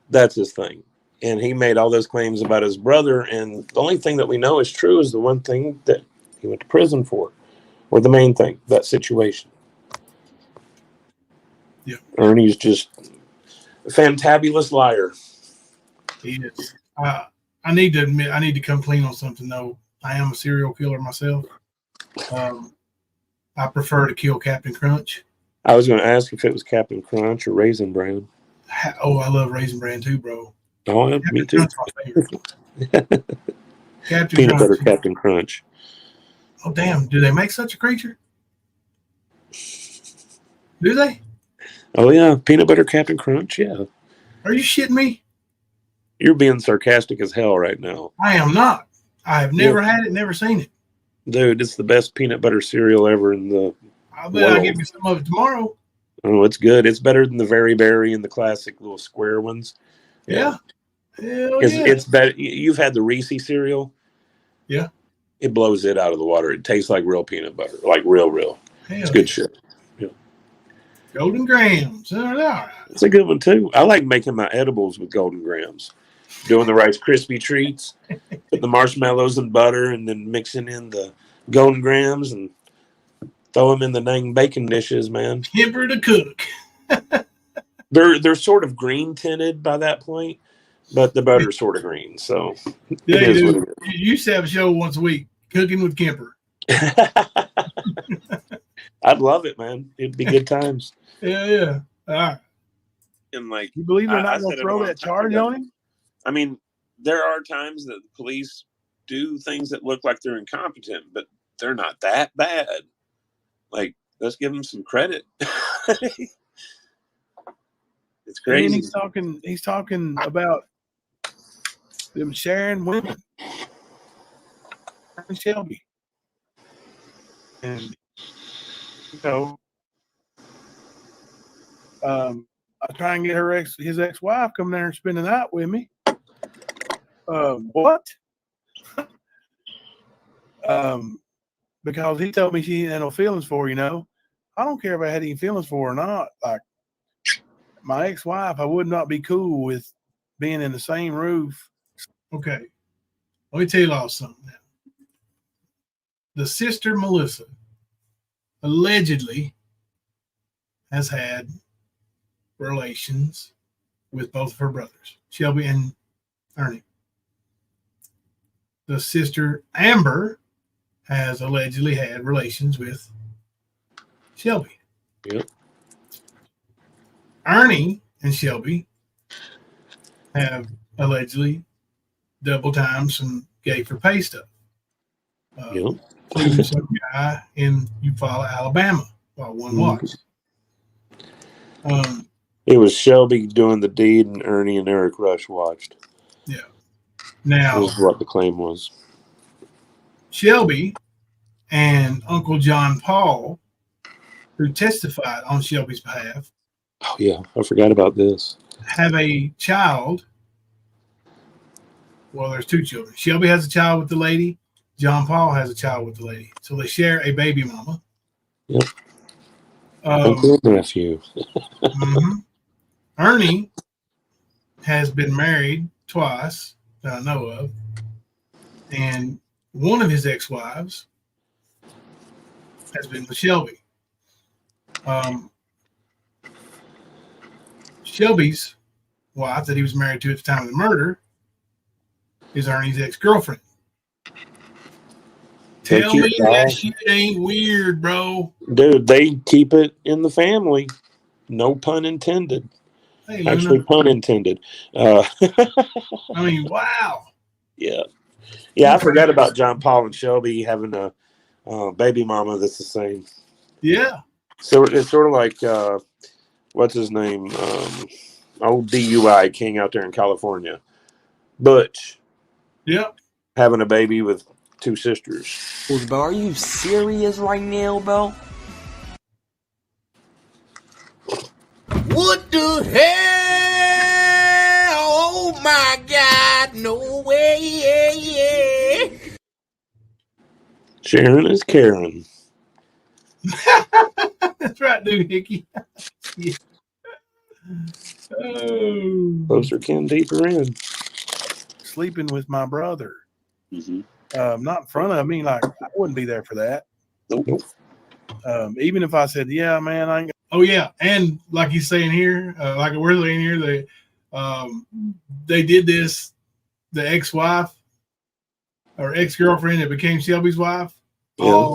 That's his thing. And he made all those claims about his brother, and the only thing that we know is true is the one thing that He went to prison for it. Or the main thing, that situation. Yeah. Ernie's just a fantabulous liar. He is. I need to admit, I need to come clean on something though. I am a serial killer myself. I prefer to kill Captain Crunch. I was going to ask if it was Captain Crunch or Raisin Bran. Oh, I love Raisin Bran too, bro. Oh, yeah, me too. Captain Peanut Crunch. butter Captain Crunch. Oh, damn. Do they make such a creature? Do they? Oh, yeah. Peanut butter Captain Crunch, yeah. Are you shitting me? You're being sarcastic as hell right now. I am not. I have never had it, never seen it. Dude, it's the best peanut butter cereal ever in the I bet I'll give you some of it tomorrow. Oh, it's good. It's better than the Very Berry and the classic little square ones. Yeah. Hell Because yeah. it's better. You've had the Reese cereal. Yeah. It blows it out of the water. It tastes like real peanut butter, like real. Hell It's good shit. Yeah. Golden Grams. It's a good one too. I like making my edibles with Golden Grams. Doing the Rice Krispie treats, put the marshmallows and butter, and then mixing in the Golden Grams and throw them in the dang bacon dishes, man. Kimber to cook. They're sort of green tinted by that point, but the butter's sort of green. So Yeah, it is you what do. it is. You used to have a show once a week, Cooking with Kemper. I'd love it, man. It'd be good times. Yeah. All right. And like, You believe they're I not going said to it a throw long that time charge ago. on him? I mean, there are times that the police do things that look like they're incompetent, but they're not that bad. Like, let's give them some credit. It's And crazy. he's talking about them sharing women. Shelby. And you know, I try and get his ex-wife come there and spend the night with me. What? Because he told me she had no feelings for, I don't care if I had any feelings for her or not. Like my ex-wife, I would not be cool with being in the same roof. Okay. Let me tell you all something now. The sister Melissa allegedly has had relations with both of her brothers, Shelby and Ernie. The sister Amber has allegedly had relations with Shelby. Yep. Ernie and Shelby have allegedly double time some gay for pay stuff. Yep. Including some guy in Eufaula, Alabama, while one was. It was Shelby doing the deed, and Ernie and Eric Rush watched. Yeah. Now, This is what the claim was. Shelby and Uncle John Paul, who testified on Shelby's behalf, Oh, yeah. I forgot about this. have a child. Well, there's two children. Shelby has a child with the lady. John Paul has a child with the lady. So they share a baby mama. Yep. Uncle and nephew. Ernie has been married twice that I know of. And one of his ex-wives has been with Shelby. Shelby's wife that he was married to at the time of the murder is Ernie's ex-girlfriend. Tell me that shit ain't weird, bro. Dude, they keep it in the family. No pun intended. Hey, Actually, pun intended. I mean, wow. Yeah. Yeah, I forgot about John Paul and Shelby having a baby mama that's the same. Yeah. So it's sort of like, what's his name? Old DUI king out there in California. Butch. Yep. Having a baby with two sisters. Bro, are you serious right now, bro? What the hell? Oh my God, no way. Sharon is Karen. That's right, dude, Hickey. Yeah. Oh. Closer kin, deeper in. Sleeping with my brother. not in front of me. Like, I wouldn't be there for that. Nope. Even if I said, yeah, man, I ain't. Oh yeah, and like he's saying here, like we're saying here, they did this. The ex-wife or ex-girlfriend that became Shelby's wife. Yeah.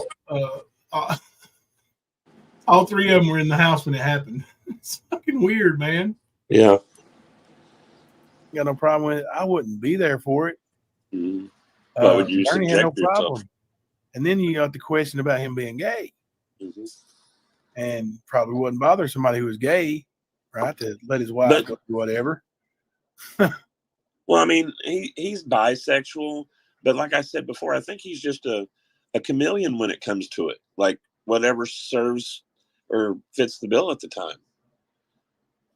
All three of them were in the house when it happened. It's fucking weird, man. Yeah. Got no problem with it. I wouldn't be there for it. Mm-hmm. Why would you Ernie had no subject yourself? problem. And then you got the question about him being gay. Mm-hmm. And probably wouldn't bother somebody who was gay, right? To let his wife go do whatever. Well, I mean, he's bisexual, but like I said before, I think he's just a chameleon when it comes to it. Like whatever serves or fits the bill at the time.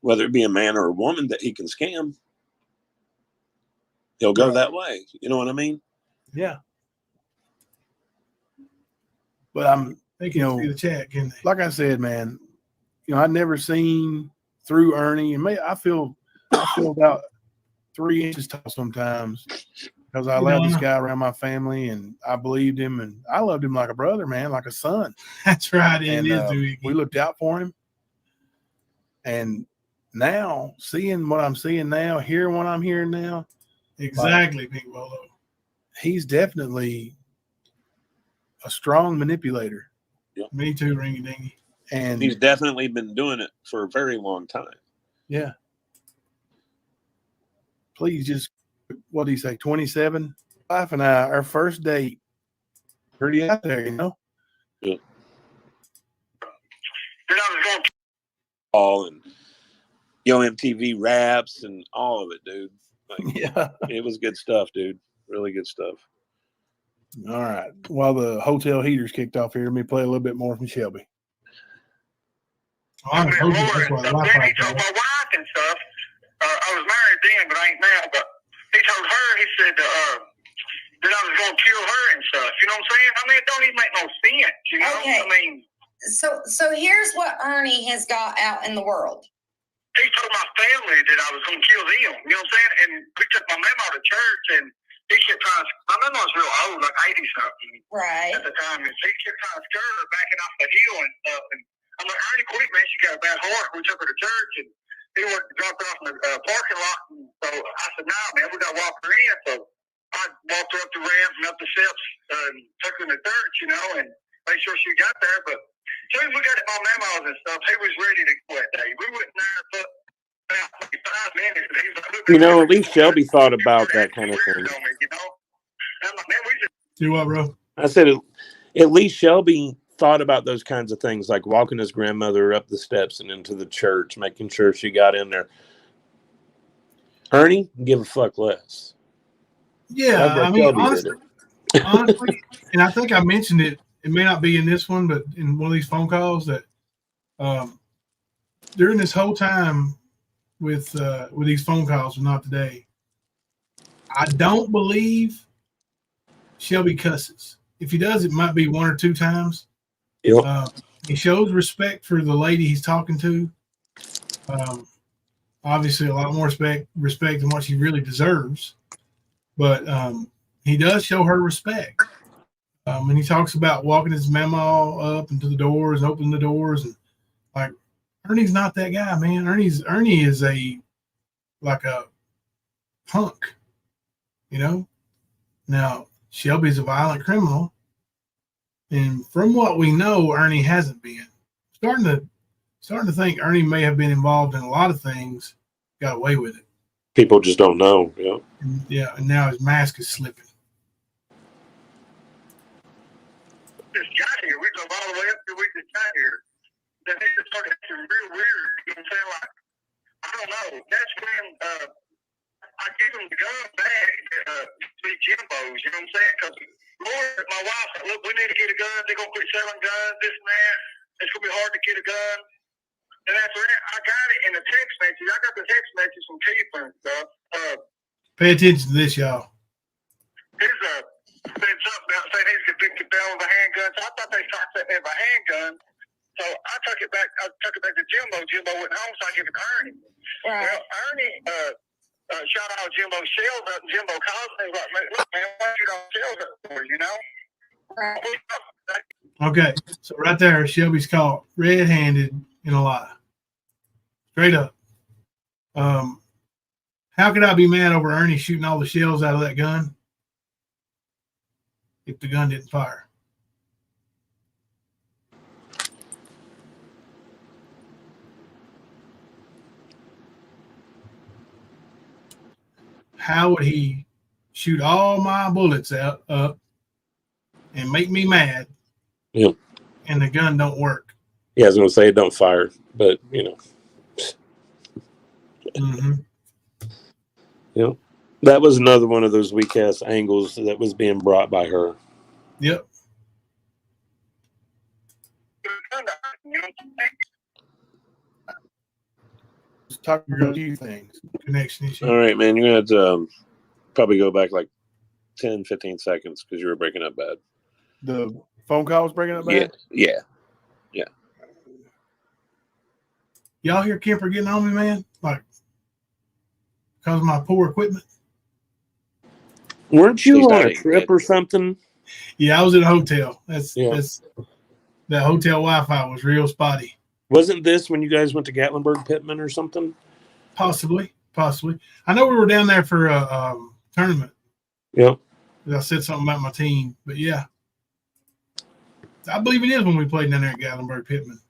Whether it be a man or a woman that he can scam, he'll go that way. You know what I mean? Yeah. But I'm, They can see the chat, can they? like I said, man, I'd never seen through Ernie, and I feel about 3 inches tall sometimes because I allowed this guy around my family, and I believed him, and I loved him like a brother, man, like a son. That's right. And we looked out for him. And now, seeing what I'm seeing now, hearing what I'm hearing now, exactly, Big Bolo. He's definitely a strong manipulator. Yeah. Me too, Ringy Dingy. And he's definitely been doing it for a very long time. Yeah. Please just, what do you say, 27? Wife and I, our first date, pretty out there, Yeah. All and MTV raps and all of it, dude. Like, yeah. It was good stuff, dude. Really good stuff. All right. While the hotel heaters kicked off here, let me play a little bit more from Shelby. I told you that's why the Wi-Fi he told my wife and stuff. I was married then, but I ain't now. But he told her, he said that I was going to kill her and stuff. You know what I'm saying? I mean, it don't even make no sense. You know? Okay. I mean, so here's what Ernie has got out in the world. He told my family that I was going to kill them. You know what I'm saying? And we took my mama to church, and he kept trying to. My mama was real old, like 80-something. Right. At the time, and he kept trying to scare her backing off the hill and stuff. And I'm like, Ernie, quit, man. She got a bad heart. We took her to church, and he wanted to drop her off in the parking lot. And so I said, nah, man, we got to walk her in. So I walked her up the ramp and up the steps and took her to church, and made sure she got there. But as soon as we got at my mama's and stuff, he was ready to go that day. We went in there for about 5 minutes. And he was like, at least Shelby thought about that kind of thing. I'm like, man, we just. Do what, bro? I said, at least Shelby thought about those kinds of things, like walking his grandmother up the steps and into the church, making sure she got in there. Ernie, give a fuck less. Yeah, I mean, honestly, and I think I mentioned it. It may not be in this one, but in one of these phone calls that during this whole time with these phone calls, not today, I don't believe Shelby cusses. If he does, it might be 1 or 2 times. Yep. He shows respect for the lady he's talking to. Obviously, a lot more respect than what she really deserves. But he does show her respect. And he talks about walking his mama up into the doors, opening the doors, and like Ernie's not that guy, man. Ernie is like a punk, Now Shelby's a violent criminal, and from what we know, Ernie hasn't been. Starting to think Ernie may have been involved in a lot of things, got away with it. People just don't know. Yeah. And now his mask is slipping. Just got here. We drove all the way up till we just got here. Then he just started acting real weird. You know what I'm saying? Like, I don't know. That's when I gave him the gun back to be Jimbo's. You know what I'm saying? Because my wife said, look, we need to get a gun. They're going to quit selling guns, this and that. It's going to be hard to get a gun. And after that, I got it in the text message. I got the text message from Keeper and stuff. Pay attention to this, y'all. He's said something about saying he's convicted felon with a handgun. So I thought they started setting me with a handgun. So I took it back. To Jimbo. Jimbo went home, so I gave it to Ernie. Right. Well, Ernie shot all Jimbo's shells up, and Jimbo calls me like, look, man, why you don't shells up for, you know? Okay, so right there, Shelby's caught red-handed in a lie. Straight up. How could I be mad over Ernie shooting all the shells out of that gun if the gun didn't fire? How would he shoot all my bullets up and make me mad? Yeah. And the gun don't work. Yeah, I was going to say it don't fire, but you know. Mm-hmm. Yeah. That was another one of those weak ass angles that was being brought by her. Yep. Let's talk about a few things. Connection issue. All right, man. You're going to have to probably go back like 10, 15 seconds because you were breaking up bad. The phone call was breaking up bad? Yeah. Y'all hear Kemper getting on me, man? Like, because of my poor equipment? Weren't you on a trip or something? Yeah, I was in a hotel. That's that hotel Wi-Fi was real spotty. Wasn't this when you guys went to Gatlinburg Pittman or something? Possibly. I know we were down there for a tournament. Yep. I said something about my team, but yeah. I believe it is when we played down there at Gatlinburg Pittman.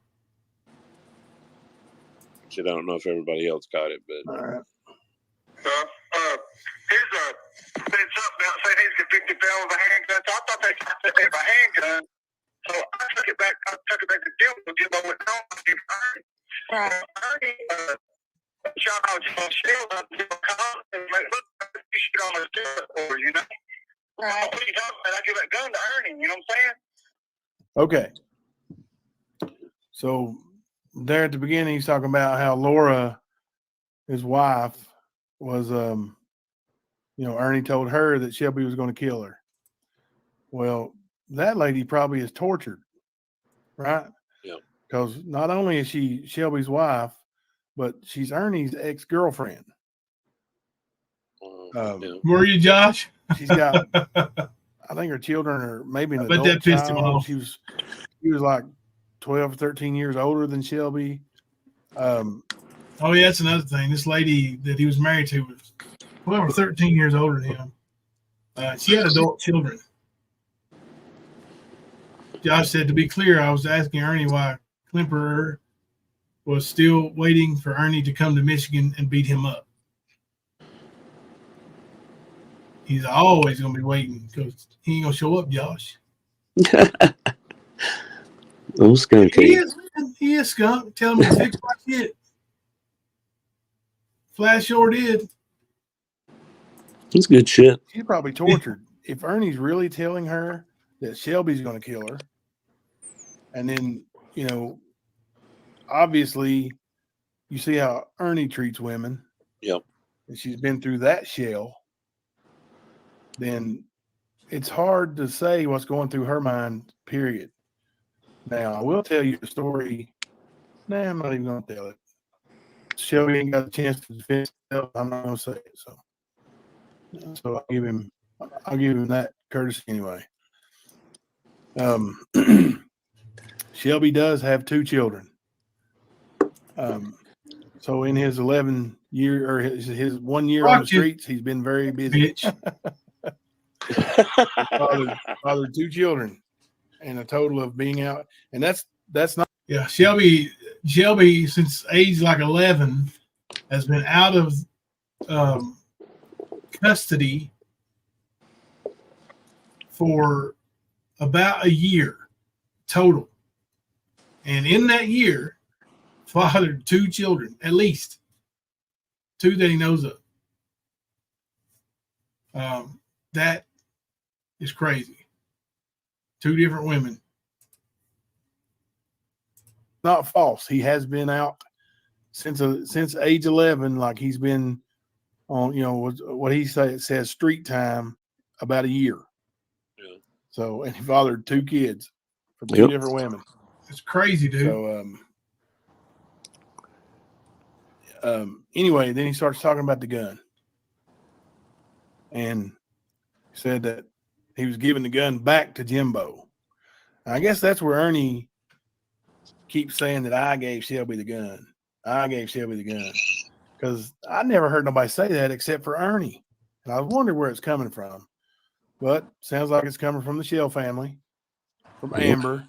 I don't know if everybody else got it, but all right. Here's said something about saying he's convicted felon of a handgun. So I thought they said they have a handgun. So I took it back. To Jimbo. Jimbo went home. Ernie shot out Jimbo's shield up. Jimbo called and like, look, you shoot on his shield for, you know. Right. What are you talking about? I give that gun to Ernie. You know what I'm saying? Okay. So there at the beginning, he's talking about how Laura, his wife, was, Ernie told her that Shelby was going to kill her. Well, that lady probably is tortured, right? Yeah. Because not only is she Shelby's wife, but she's Ernie's ex-girlfriend. Were you, Josh? She's got, I think her children are maybe an adult that pissed him child. off. She was like 12 or 13 years older than Shelby. Oh, yeah, that's another thing. This lady that he was married to was 12 or 13 years older than him. She had adult children. Josh said, to be clear, I was asking Ernie why Klemperer was still waiting for Ernie to come to Michigan and beat him up. He's always going to be waiting because he ain't going to show up, Josh. I'm skunky. He is skunk. Tell him to fix my shit. Flash sure did. It's good shit. She's probably tortured. If Ernie's really telling her that Shelby's going to kill her, and then, obviously you see how Ernie treats women. Yep. And she's been through that shell. Then it's hard to say what's going through her mind, period. Now, I will tell you the story. Nah, I'm not even going to tell it. Shelby ain't got a chance to defend himself. I'm not going to say it. So I'll give him that courtesy anyway. Shelby does have 2 children. So in his 11 year or his 1 year on the streets, he's been very busy. Fathered 2 children and a total of being out. And that's not. Yeah. Shelby since age like 11 has been out of custody for about a year total. And in that year, fathered 2 children, at least 2 that he knows of. That is crazy. 2 different women. Not false. He has been out since age 11. Like he's been on, what he says street time about a year. Yeah. So, and he fathered 2 kids from 2 different women. It's crazy, dude. So, anyway, then he starts talking about the gun. and said that he was giving the gun back to Jimbo. I guess that's where Ernie keeps saying that I gave Shelby the gun. I gave Shelby the gun. Because I never heard nobody say that except for Ernie. And I wonder where it's coming from. But sounds like it's coming from the Shell family, from Amber.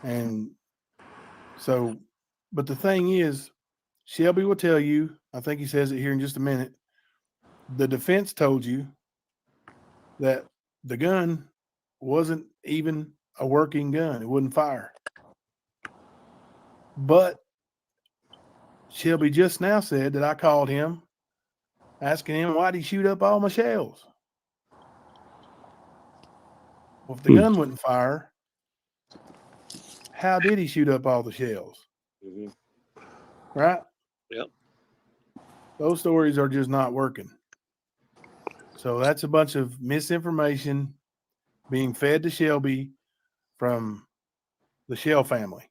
And so, but the thing is, Shelby will tell you, I think he says it here in just a minute, the defense told you that the gun wasn't even a working gun. It wouldn't fire. But Shelby just now said that I called him asking him, why'd he shoot up all my shells? Well, if the gun wouldn't fire, how did he shoot up all the shells? Mm-hmm. Right? Yep. Those stories are just not working. So that's a bunch of misinformation being fed to Shelby from the Shell family.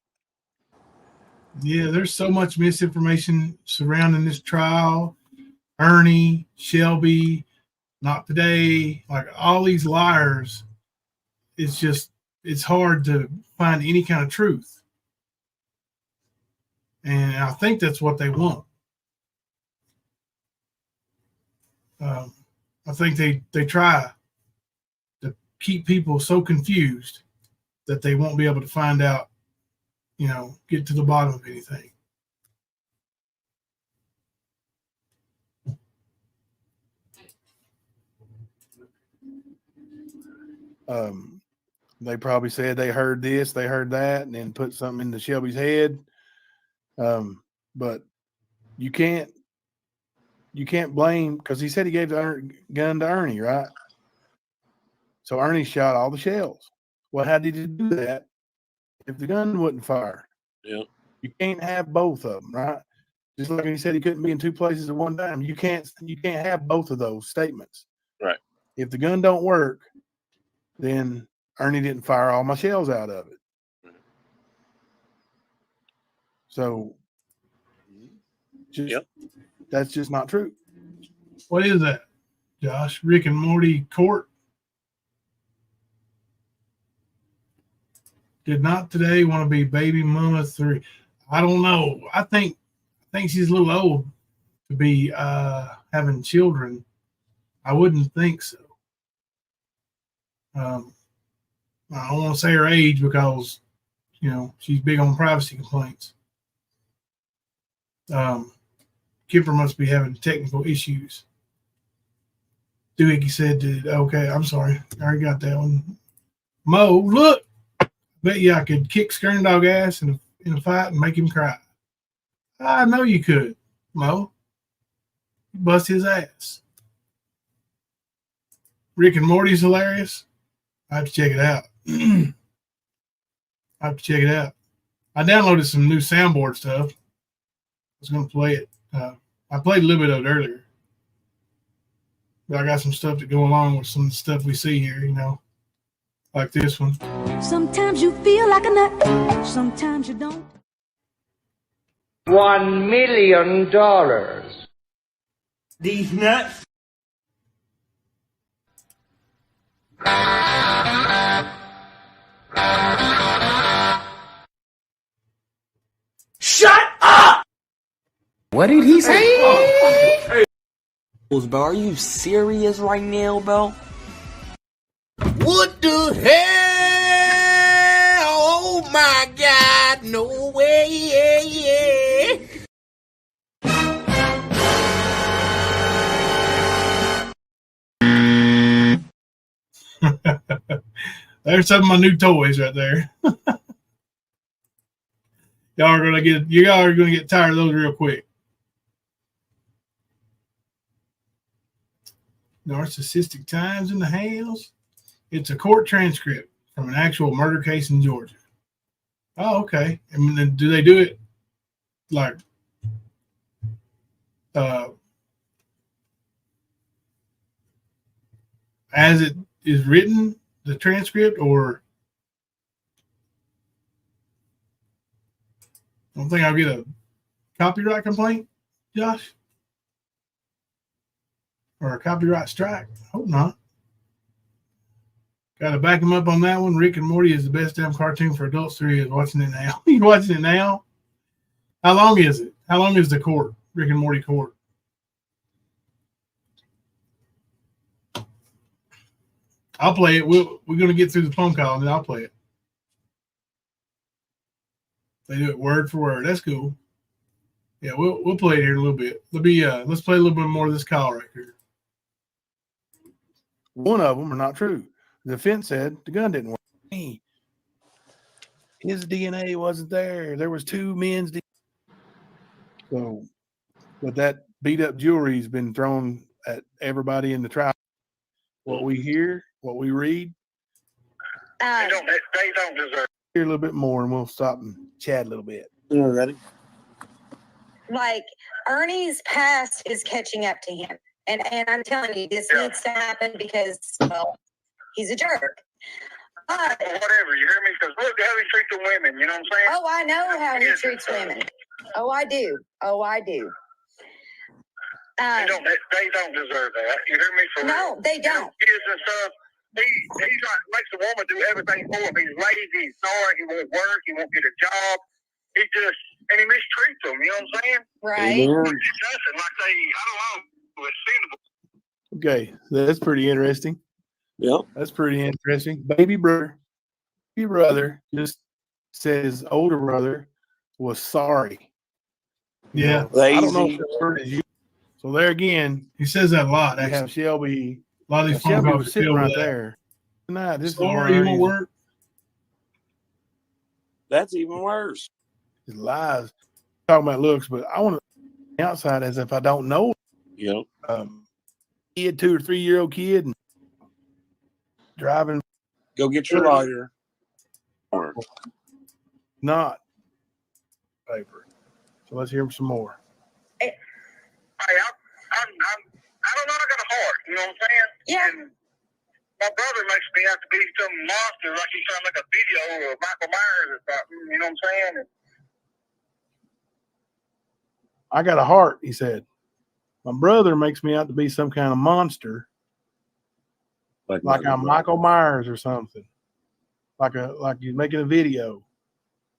Yeah, there's so much misinformation surrounding this trial. Ernie, Shelby, not today, like all these liars. It's hard to find any kind of truth. And I think that's what they want. I think they try to keep people so confused that they won't be able to find out, get to the bottom of anything. They probably said they heard this, they heard that, and then put something into Shelby's head. But you can't blame, because he said he gave the gun to Ernie, right? So Ernie shot all the shells. Well, how did he do that if the gun wouldn't fire? Yeah. You can't have both of them, right? Just like he said he couldn't be in two places at one time. You can't have both of those statements. Right. If the gun don't work, then Ernie didn't fire all my shells out of it. So that's just not true. What is that, Josh? Rick and Morty court? Did not today want to be baby mama 3. I don't know. I think she's a little old to be having children. I wouldn't think so. I don't want to say her age because, she's big on privacy complaints. Kipper must be having technical issues. Doohickey said, okay, I'm sorry. I already got that one. Mo, look. Bet you I could kick Skirn Dog ass in a fight and make him cry. I know you could, Mo. Bust his ass. Rick and Morty's hilarious. I have to check it out. I downloaded some new soundboard stuff. I was going to play it. I played a little bit of it earlier. But I got some stuff to go along with some of the stuff we see here, like this one. Sometimes you feel like a nut, sometimes you don't. $1 million. These nuts. Shut up! What did he say? Hey. Bro, are you serious right now, bro? What the hell? Oh my God, no way, There's some of my new toys right there. Y'all are gonna get tired of those real quick. Narcissistic times in the house. It's a court transcript from an actual murder case in Georgia. Oh, okay. And then do they do it like as it is written, the transcript, or I don't think I'll get a copyright complaint, Josh? or a copyright strike. Hope not. Got to back him up on that one. Rick and Morty is the best damn cartoon for adults. There he is watching it now. You watching it now? How long is it? How long is the court? Rick and Morty court? I'll play it. We're going to get through the phone call and then I'll play it. They do it word for word. That's cool. Yeah, we'll play it here in a little bit. Let's play a little bit more of this call right here. One of them are not true. The defense said the gun didn't work. His DNA wasn't there. There was two men's DNA. So, but that beat up jewelry's been thrown at everybody in the trial. What we hear, what we read, they don't deserve. Hear a little bit more, and we'll stop and chat a little bit. You ready? Like Ernie's past is catching up to him, and I'm telling you, this needs to happen because, well, he's a jerk. But whatever, you hear me? Because look how he treats the women. You know what I'm saying? Oh, I know how he treats women. Oh, I do. Oh, I do. They don't deserve that. You hear me? For no, real. They don't. Kids and stuff. He's like makes the woman do everything for him. He's lazy. He's sorry. He won't work. He won't get a job. He he mistreats them. You know what I'm saying? Right. Nothing like I don't know. It's Okay, that's pretty interesting. Yep, that's pretty interesting. Baby brother just said his older brother was sorry. Yeah, I don't know if that word is used. So there again, he says that a lot. You actually, have Shelby. A lot of these phone Shelby calls was sitting right there. Nah, this sorry, you won't work. That's even worse. His lies. Talking about looks, but I want to outside as if I don't know. Yep. Kid, 2 or 3 year old kid, and driving. Go get your lawyer. Not paper. So let's hear some more. Hey, I don't know. I got a heart. You know what I'm saying? Yeah. And my brother makes me have to be some monster, like he's trying to make a video of Michael Myers or something. You know what I'm saying? And I got a heart, he said. My brother makes me out to be some kind of monster, like I'm Michael Myers or something, like he's making a video.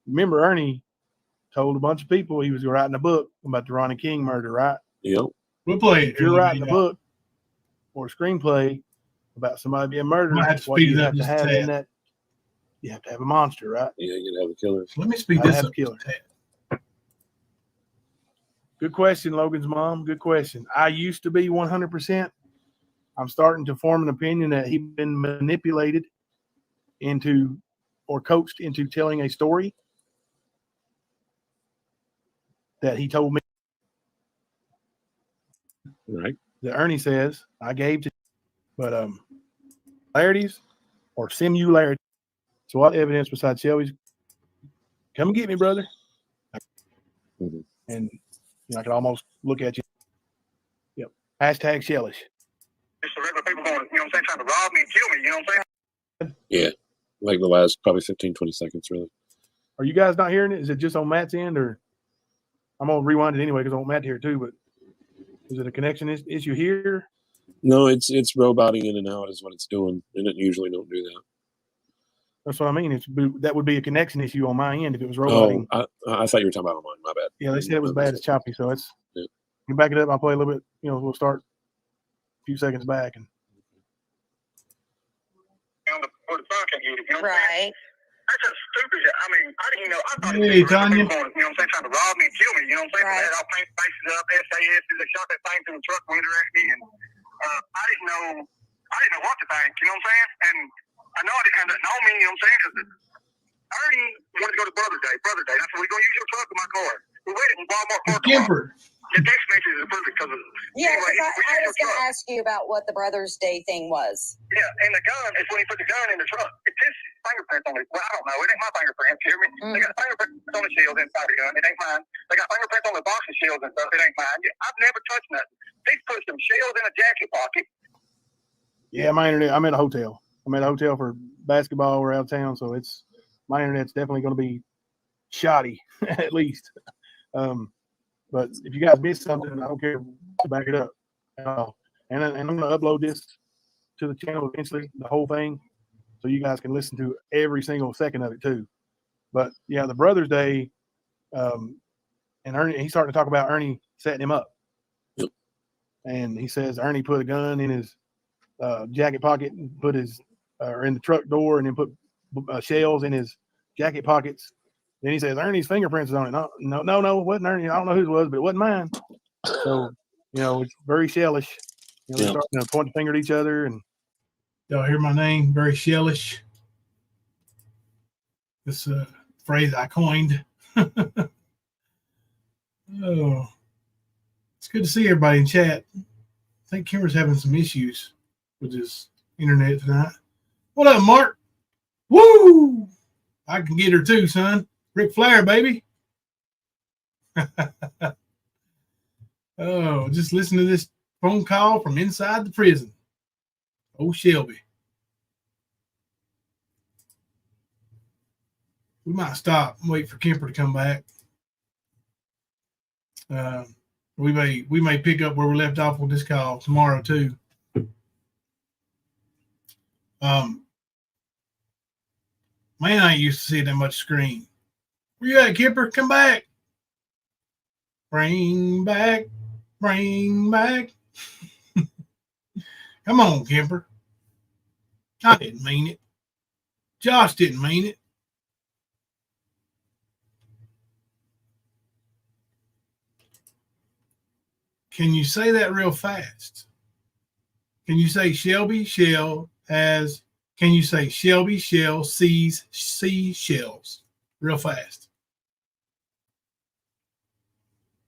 Remember, Ernie told a bunch of people he was writing a book about the Ronnie King murder, right? Yep. We'll play it. If you're writing a book or a screenplay about somebody being murdered, what you have to have in that, you have to have a monster, right? Yeah, you have a killer. Let me speed this up. Killer. Good question, Logan's mom. Good question. I used to be 100%. I'm starting to form an opinion that he's been manipulated into or coached into telling a story that he told me. Right. That Ernie says I gave to, but similarities or similarities. So what evidence besides Shelby's? Come and get me, brother. Mm-hmm. And I could almost look at you. Yep. Hashtag Shellish. just the regular people going, you know what I'm saying, trying to rob me and kill me, you know what I'm saying? Yeah. Like the last probably 15, 20 seconds, really. Are you guys not hearing it? Is it just on Matt's end, or I'm gonna rewind it anyway because I want Matt to hear it too, but is it a connection issue here? No, it's roboting in and out is what it's doing, and it usually don't do that. That's what I mean. That would be a connection issue on my end if it was roboting. Oh, I thought you were talking about on mine. My bad. Yeah, they said it was bad. It's choppy, so it's. Yeah. You back it up. I'll play a little bit. We'll start a few seconds back and. Right. That's just stupid. I mean, I didn't know. I thought Hey, Tanya. you know what I'm saying, trying to rob me and kill me. You know what I'm saying? Right. They had all paint faces up, SAS, they shot that thing to the truck when at me, and I didn't know what to think. You know what I'm saying? And I know I didn't have nothing on me. You know what I'm saying? Because Ernie wanted to go to Brother Day. I said, we're going to use your truck in my car. We waited in Walmart parking lot. The text message is perfect because Yeah, anyway, I was going to ask you about what the Brothers Day thing was. Yeah, and the gun is when he put the gun in the truck. It's his fingerprints on it. Well, I don't know. It ain't my fingerprints. You hear me? They got fingerprints on the shield inside the gun. It ain't mine. They got fingerprints on the boxing shields and stuff. It ain't mine. I've never touched nothing. They put some shells in a jacket pocket. Yeah, my internet. I'm at a hotel. I'm at a hotel for basketball. We're out of town, so my internet's definitely going to be shoddy at least. But if you guys missed something, I don't care to back it up. And I'm going to upload this to the channel eventually, the whole thing, so you guys can listen to every single second of it too. But yeah, the Brothers Day, and Ernie, he's starting to talk about Ernie setting him up. Yep. And he says Ernie put a gun in his jacket pocket and put his, or in the truck door, and then put shells in his jacket pockets. Then he says Ernie's fingerprints is on it. No, it wasn't Ernie. I don't know whose it was, but it wasn't mine. So, it's very shellish. They're starting to point the finger at each other. And y'all hear my name? Very shellish. This phrase I coined. Oh, it's good to see everybody in chat. I think Kimber's having some issues with his internet tonight. What up, Mark? Woo! I can get her too, son. Ric Flair, baby. Oh, just listen to this phone call from inside the prison. Oh, Shelby. We might stop and wait for Kemper to come back. We may pick up where we left off with this call tomorrow too. Man, I ain't used to seeing that much screen. Where you at, Kemper? Come back. Bring back. Come on, Kemper. I didn't mean it. Josh didn't mean it. Can you say that real fast? Can you say Shelby Shell has, can you say Shelby Shell sees seashells real fast?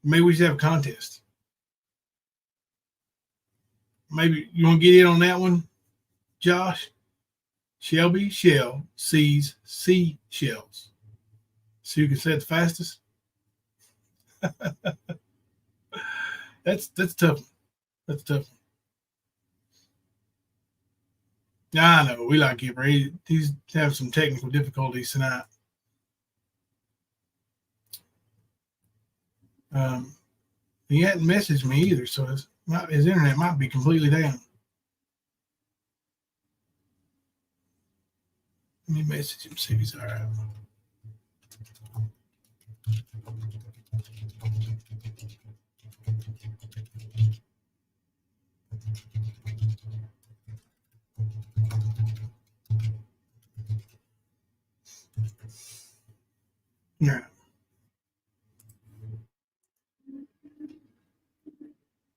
Maybe we should have a contest. Maybe you want to get in on that one, Josh? Shelby Shell sees seashells. See who can say it the fastest? That's tough. That's tough. Yeah, I know. We like Kipper. He's having some technical difficulties tonight. He hadn't messaged me either, so his internet might be completely down. Let me message him, see if he's all right. Yeah.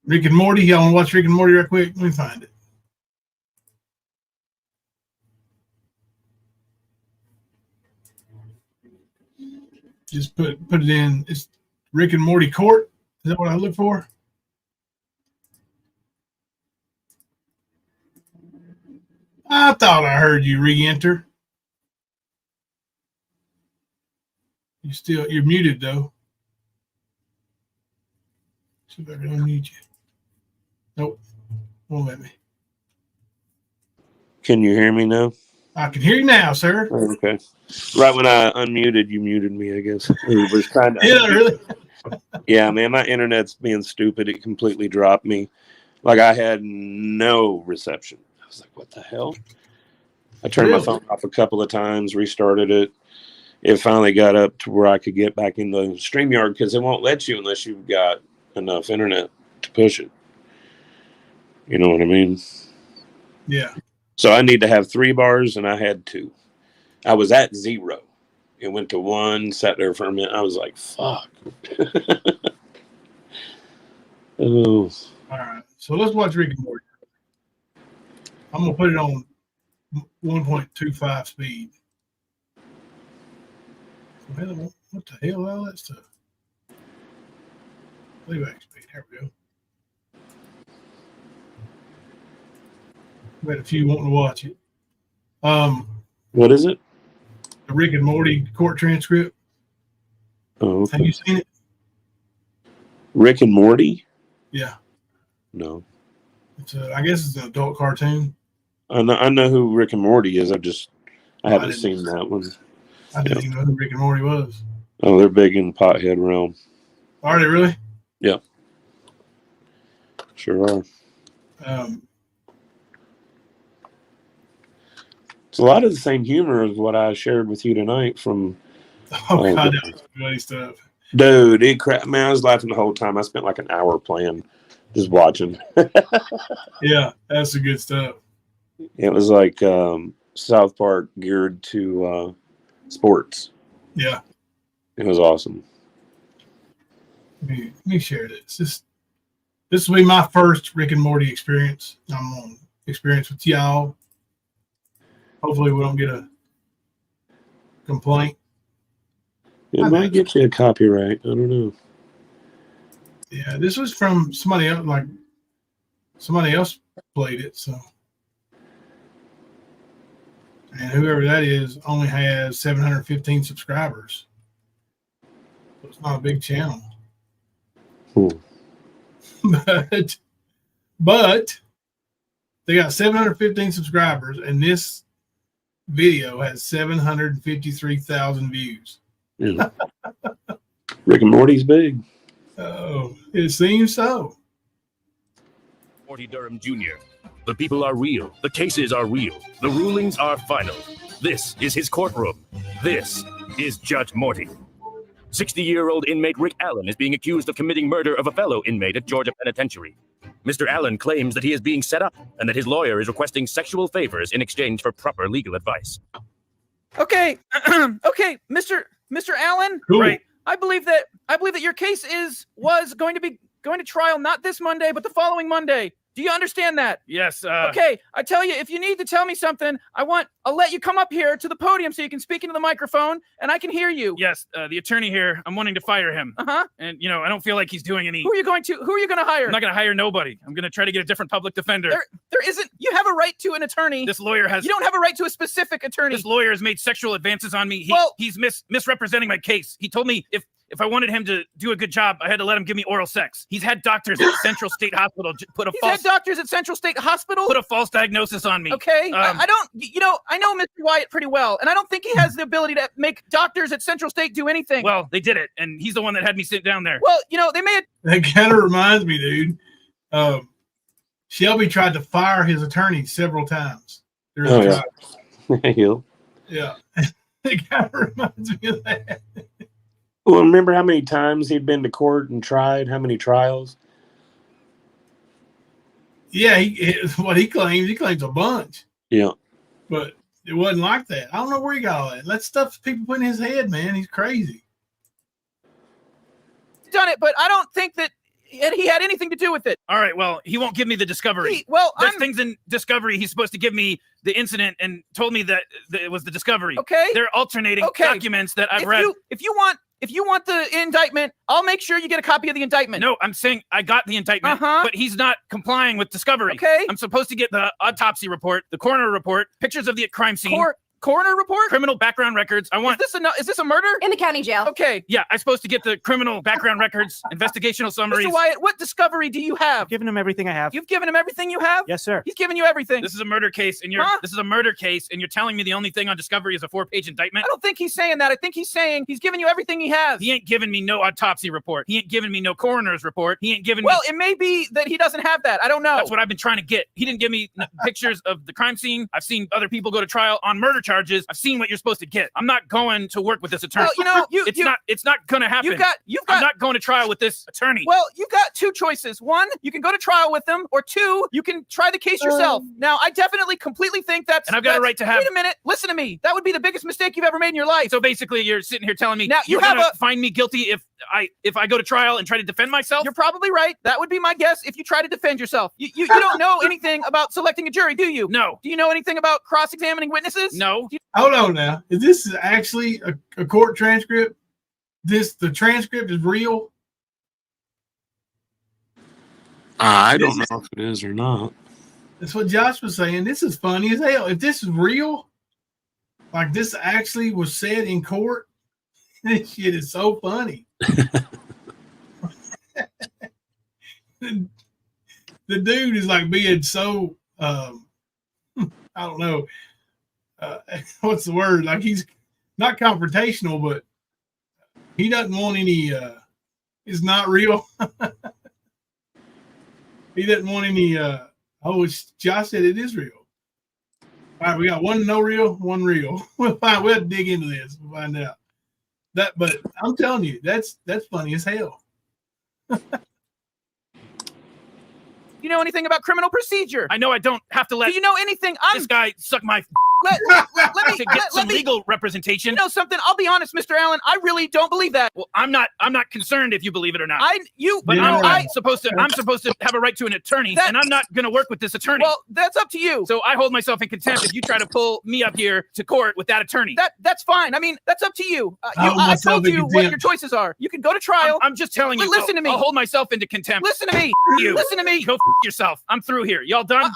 Rick and Morty. Y'all want to watch Rick and Morty real quick? Let me find it. Just put it in. It's Rick and Morty Court. Is that what I look for? I thought I heard you re-enter. You're muted though. See if I can unmute you. Nope, won't let me. Can you hear me now? I can hear you now, sir. Okay. Right when I unmuted, you muted me, I guess. It was trying to. Yeah, really? Yeah, man, my internet's being stupid. It completely dropped me. Like I had no reception. I was like, what the hell? I turned my phone off a couple of times, restarted it. It finally got up to where I could get back in the StreamYard because it won't let you unless you've got enough internet to push it. You know what I mean? Yeah. So I need to have 3 bars, and I had 2. I was at 0. It went to 1, sat there for a minute. I was like, fuck. Oh. All right. So let's watch Rick and Morty. I'm going to put it on 1.25 speed. What the hell? All that stuff. Playback speed. There we go. We had a few wanting to watch it. What is it? The Rick and Morty court transcript. Oh, okay. Have you seen it? Rick and Morty? Yeah. No. I guess it's an adult cartoon. I know who Rick and Morty is. I haven't seen that one. I didn't even know who Rick and Morty was. Oh, they're big in pothead realm. Are they really? Yeah. Sure are. It's a lot of the same humor as what I shared with you tonight from. Oh God, that was funny stuff. Dude, it crap. Man, I was laughing the whole time. I spent like an hour playing, just watching. Yeah, that's the good stuff. It was like South Park geared to sports. Yeah, it was awesome. Let me share this. This will be my first Rick and Morty experience. I'm on experience with y'all. Hopefully, we don't get a complaint. It might get you a copyright. I don't know. Yeah, this was from somebody else. Like somebody else played it. So, and whoever that is only has 715 subscribers. So it's not a big channel. But they got 715 subscribers, and this video has 753,000 views. Yeah. Rick and Morty's big. Oh, it seems so. Morty Durham Jr. The people are real. The cases are real. The rulings are final. This is his courtroom. This is Judge Morty. 60-year-old inmate Rick Allen is being accused of committing murder of a fellow inmate at Georgia Penitentiary. Mr. Allen claims that he is being set up and that his lawyer is requesting sexual favors in exchange for proper legal advice. Okay, okay, Mr. Allen. Cool. Right. I believe that your case was going to trial not this Monday, but the following Monday. Do you understand that? Yes. Okay, I tell you, if you need to tell me something, I'll let you come up here to the podium so you can speak into the microphone and I can hear you. Yes, the attorney here, I'm wanting to fire him. Uh-huh. And, I don't feel like he's doing any... Who are you going to hire? I'm not going to hire nobody. I'm going to try to get a different public defender. There isn't... You have a right to an attorney. This lawyer has... You don't have a right to a specific attorney. This lawyer has made sexual advances on me. He's misrepresenting my case. He told me if I wanted him to do a good job, I had to let him give me oral sex. He's had doctors at Central State Hospital put a false diagnosis on me. Okay, I know Mr. Wyatt pretty well, and I don't think he has the ability to make doctors at Central State do anything. Well, they did it, and he's the one that had me sit down there. Well, they may have... That kind of reminds me, dude. Shelby tried to fire his attorney several times. Yeah. Yeah. It kind of reminds me of that. Well, remember how many times he'd been to court and tried? How many trials? Yeah, what he claims a bunch. Yeah. But it wasn't like that. I don't know where he got all that. That stuff people put in his head, man. He's crazy. Done it, but I don't think that he had anything to do with it. All right, well, he won't give me the discovery. There's things in discovery. He's supposed to give me the incident and told me that it was the discovery. Okay. They're alternating documents that I've read. If you want the indictment, I'll make sure you get a copy of the indictment. No, I'm saying I got the indictment, but he's not complying with discovery. Okay. I'm supposed to get the autopsy report, the coroner report, pictures of the crime scene. Coroner report? Criminal background records. Is this a murder? In the county jail. Okay. Yeah, I'm supposed to get the criminal background records, investigational summaries. Mr. Wyatt, what discovery do you have? I've given him everything I have. You've given him everything you have? Yes, sir. He's given you everything. This is a murder case, and this is a murder case, and you're telling me the only thing on discovery is a 4-page indictment? I don't think he's saying that. I think he's saying he's given you everything he has. He ain't given me no autopsy report. He ain't given me no coroner's report. He ain't given me... Well, it may be that he doesn't have that. I don't know. That's what I've been trying to get. He didn't give me pictures of the crime scene. I've seen other people go to trial on murder charges. I've seen what you're supposed to get. I'm not going to work with this attorney. Well, it's not going to happen. I'm not going to trial with this attorney. Well, you've got two choices. One, you can go to trial with them, or two, you can try the case yourself. Now, I definitely completely think that's... And I've got a right to have... Wait a minute. Listen to me. That would be the biggest mistake you've ever made in your life. So basically, you're sitting here telling me now you're going to find me guilty if I go to trial and try to defend myself? You're probably right. That would be my guess if you try to defend yourself. You don't know anything about selecting a jury, do you? No. Do you know anything about cross-examining witnesses? No. Hold on now. Is this actually a court transcript? The transcript is real? I don't know if it is or not. That's what Josh was saying. This is funny as hell. If this is real, like this actually was said in court, this shit is so funny. The dude is like being so, I don't know, what's the word? Like he's not confrontational, but he doesn't want any, it's not real. He doesn't want any Oh, Josh said it is real. All right, we got one no real, one real. We'll have to dig into this. We'll find out. But I'm telling you, that's funny as hell. You know anything about criminal procedure? I know I don't have to let. Do you know anything? This guy suck my. Let me get some legal representation. You know something? I'll be honest, Mr. Allen. I really don't believe that. Well, I'm not concerned if you believe it or not. But I'm supposed to have a right to an attorney, and I'm not going to work with this attorney. Well, that's up to you. So I hold myself in contempt if you try to pull me up here to court with that attorney. That's fine. I mean, that's up to you. I told you what your choices are. You can go to trial. I'm just telling you. Listen to me. I'll hold myself into contempt. Listen to me. You listen to me. Go yourself. I'm through here. Y'all done?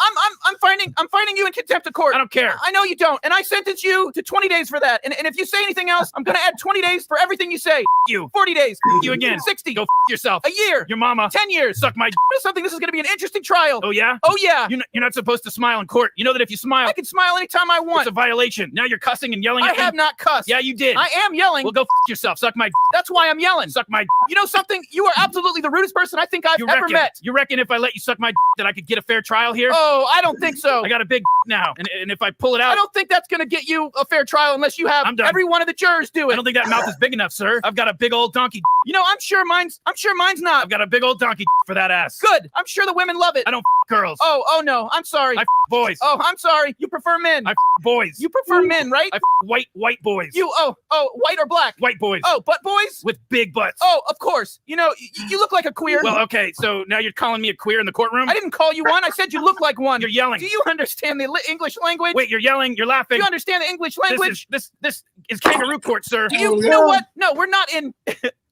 I'm finding you in contempt of court. I don't care. I know you don't, and I sentence you to 20 days for that. And if you say anything else, I'm gonna add 20 days for everything you say. You 40 days. You again. 60. Go A yourself. year. Your mama. 10 years. Suck my. Something. This is gonna be an interesting trial. Oh yeah. Oh yeah. You're not supposed to smile in court. You know that if you smile, I can smile anytime I want. It's a violation. Now you're cussing and yelling. I have not cussed. Yeah, you did. I am yelling. Well, go yourself. Suck my. That's why I'm yelling. Suck my. You know something? You are absolutely the rudest person I think I've ever met. You reckon if I let you suck my that I could get a fair trial here? Oh, I don't think so. I got a big now, and if I pull it out, I don't think that's gonna get you a fair trial unless you have every one of the jurors do it. I don't think that mouth is big enough, sir. I've got a big old donkey. You know, I'm sure mine's not. I've got a big old donkey for that ass. Good. I'm sure the women love it. I don't girls. Oh no. I'm sorry. I boys. Oh, I'm sorry. You prefer men. I boys. You prefer men, right? I white boys. You white or black? White boys. Oh, butt boys with big butts. Oh, of course. You know, you look like a queer. Well, okay. So now you're calling me a queer in the courtroom? I didn't call you one. I said you look like one. You're yelling. Do you understand the English language? Wait, you're yelling. You're laughing. Do you understand the English language? This is kangaroo court, sir. You know what? No, we're not in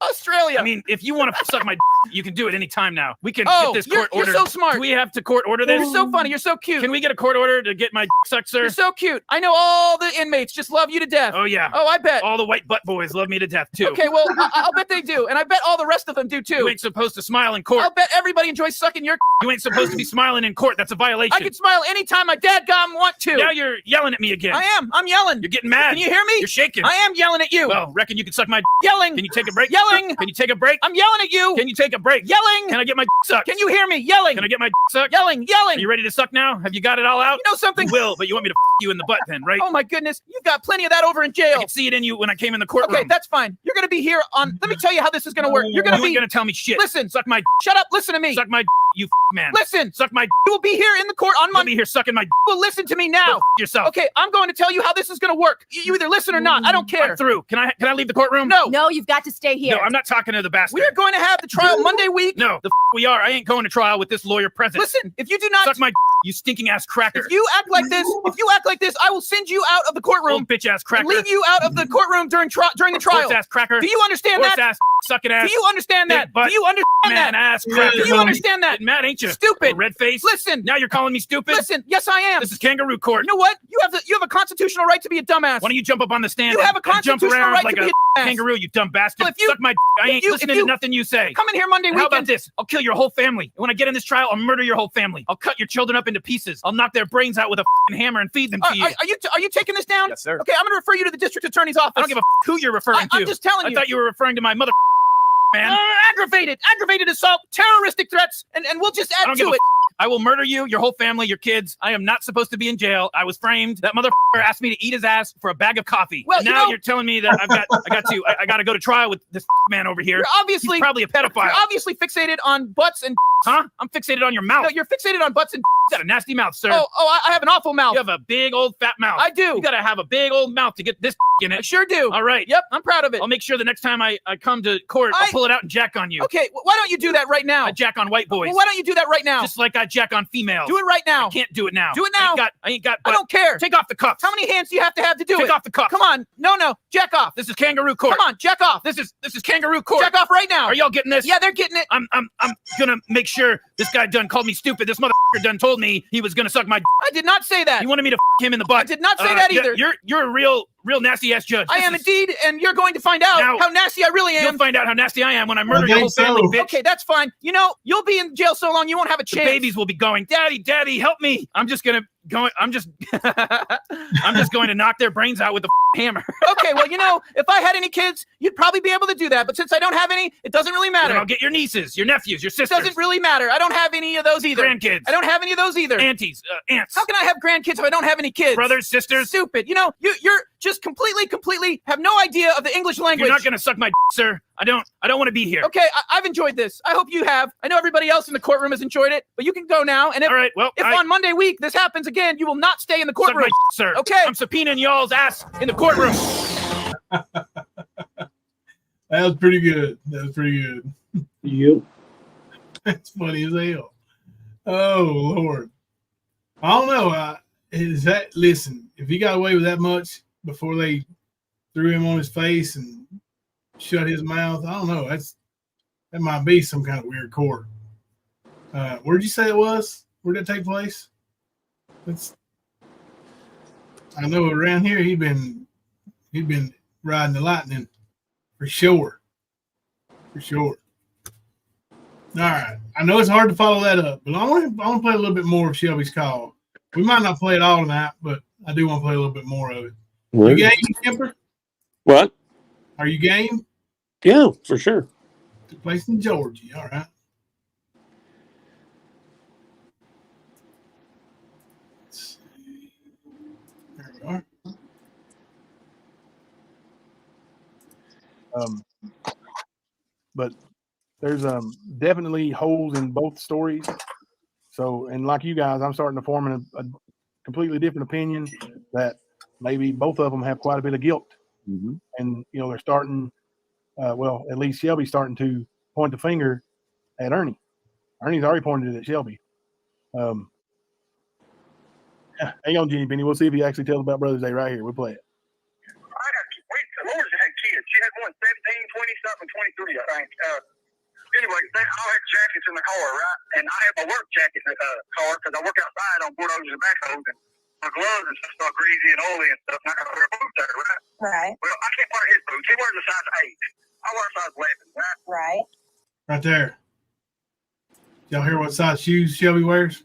Australia. I mean, if you want to suck my you can do it any time now. We can get this court order. You're so smart. Do we have to court order this? You're so funny. You're so cute. Can we get a court order to get my sucked, sir? You're so cute. I know all the inmates just love you to death. Oh, yeah. Oh, I bet. All the white butt boys love me to death, too. Okay, well, I'll bet they do. And I bet all the rest of them do, too. You ain't supposed to smile in court. I'll bet everybody enjoys sucking your You ain't supposed to be smiling in court. That's a violation. I can smile anytime my dadgum want to. Now you're yelling at me again. I am. I'm yelling. You're getting mad. Can you hear me? You're shaking. I am yelling at you. Well, reckon you can suck my yelling. Can you take a break? Yelling. Can you take a break? I'm yelling at you. Can you take a break? Yelling. Can I get my sucked? Can you hear me? Yelling. Can I get my sucked? Yelling. Are you ready to suck now? Have you got it all out? You know something? You will, but you want me to you in the butt then, right? Oh my goodness. You've got plenty of that over in jail. I could see it in you when I came in the courtroom. Okay, that's fine. You're going to be here on... Let me tell you how this is going to work. You're going to tell me shit. Listen. Suck my... Shut up. Listen to me. Suck my... You man. Listen. Suck my... You will be here in the court on Monday. You'll be here sucking my... Well, listen to me now. Go yourself. Okay, I'm going to tell you how this is going to work. You either listen or not. I don't care. I'm through. Can I leave the courtroom? No. No, you've got to stay here. No, I'm not talking to the bastard. We are going to have the trial Monday week. No, we are. I ain't going to trial with this lawyer present. Listen, if you do not... Suck my... You stinking ass cracker. If you act like this, I will send you out of the courtroom. Old bitch ass cracker. And leave you out of the courtroom during the trial. Horse ass cracker. Do you understand that? Ass sucking ass. Do you understand that? Butt, Do you understand man that? Ass cracker. Do you understand that? Mad ain't you? Stupid. Red face. Listen. Now you're calling me stupid? Listen. Yes, I am. This is kangaroo court. You know what? You have a constitutional right to be a dumbass. Why don't you jump up on the stand? You have a jump constitutional around right like to be a a kangaroo, you dumb bastard. Well, if you- Suck my I ain't listening to nothing you say. Come in here Monday weekend. How about this? I'll kill your whole family. And when I get in this trial, I'll murder your whole family. I'll cut your children up into pieces. I'll knock their brains out with a hammer and feed them to you. Are you taking this down? Yes, sir. Okay, I'm going to refer you to the district attorney's office. I don't give a who you're referring to. I'm just telling you. I thought you were referring to my mother man. Aggravated assault, terroristic threats, and we'll just add to it. I will murder you, your whole family, your kids. I am not supposed to be in jail. I was framed. That motherfucker asked me to eat his ass for a bag of coffee. Well, now you're telling me that I got to go to trial with this man over here. He's probably a pedophile. You're obviously fixated on butts and huh? I'm fixated on your mouth. No, you're fixated on butts and You got a nasty mouth, sir. Oh, I have an awful mouth. You have a big old fat mouth. I do. You got to have a big old mouth to get this in it. I sure do. All right. Yep, I'm proud of it. I'll make sure the next time I come to court, I'll pull it out and jack on you. Okay, why don't you do that right now? I jack on white boys. Well, why don't you do that right now? Just like I jack on females. Do it right now. I can't do it now. Do it now. I ain't got. I don't care. Take off the cuffs. How many hands do you have to do it? Take off the cuffs. Come on. No. Jack off. This is kangaroo court. Come on, jack off. This is kangaroo court. Jack off right now. Are y'all getting this? Yeah, they're getting it. I'm gonna make sure this guy done called me stupid. This motherfucker done told me he was gonna suck my. I did not say that. You wanted me to him in the butt. I did not say that either. You're a real nasty ass judge. I am indeed, and you're going to find out how nasty I really am. You'll find out how nasty I am when I murder your whole family, bitch. Okay, that's fine. You know, you'll be in jail so long you won't have a chance. The babies will be going, Daddy, help me. I'm just gonna going to knock their brains out with a hammer. Okay, well, if I had any kids, you'd probably be able to do that. But since I don't have any, it doesn't really matter. Then I'll get your nieces, your nephews, your sisters. It doesn't really matter. I don't have any of those either. Grandkids. I don't have any of those either. Aunties, aunts. How can I have grandkids if I don't have any kids? Brothers, sisters. Stupid. You're just completely have no idea of the English language. You're not going to suck my sir. I don't want to be here. Okay, I've enjoyed this. I hope you have. I know everybody else in the courtroom has enjoyed it, but you can go now. And all right, well, if on Monday week this happens again, you will not stay in the courtroom. Suck my sir. Okay. I'm subpoenaing y'all's ass in the courtroom. That was pretty good. Yep. That's funny as hell. Oh, Lord. I don't know. Listen, if he got away with that much before they threw him on his face and shut his mouth, I don't know. That might be some kind of weird court. Where'd you say it was? Where'd it take place? I know around here he'd been riding the lightning for sure. All right. I know it's hard to follow that up, but I want to play a little bit more of Shelby's call. We might not play it all tonight, but I do want to play a little bit more of it. What? You game, Kemper? What? Are you game? Yeah, for sure. Took place in Georgia. All right. Let's see. There we are. But there's definitely holes in both stories. So, and like you guys, I'm starting to form a completely different opinion that maybe both of them have quite a bit of guilt. Mm-hmm. And, they're starting, at least Shelby's starting to point the finger at Ernie. Ernie's already pointed it at Shelby. Hang on, Jenny Penny. We'll see if he actually tells about Brothers Day right here. We'll play it. Laura's had kids. She had one 17, 20-something, 23, I think. Anyway, they all had jackets in the car, right? And I had my work jacket in the car because I work outside on bulldozers and backhoes, and my gloves and stuff are greasy and oily and stuff, and I got to wear boots there, right? Right. Well, I can't wear his boots. He wears a size 8. I wear a size 11, right? Right. Right there. Y'all hear what size shoes Shelby wears?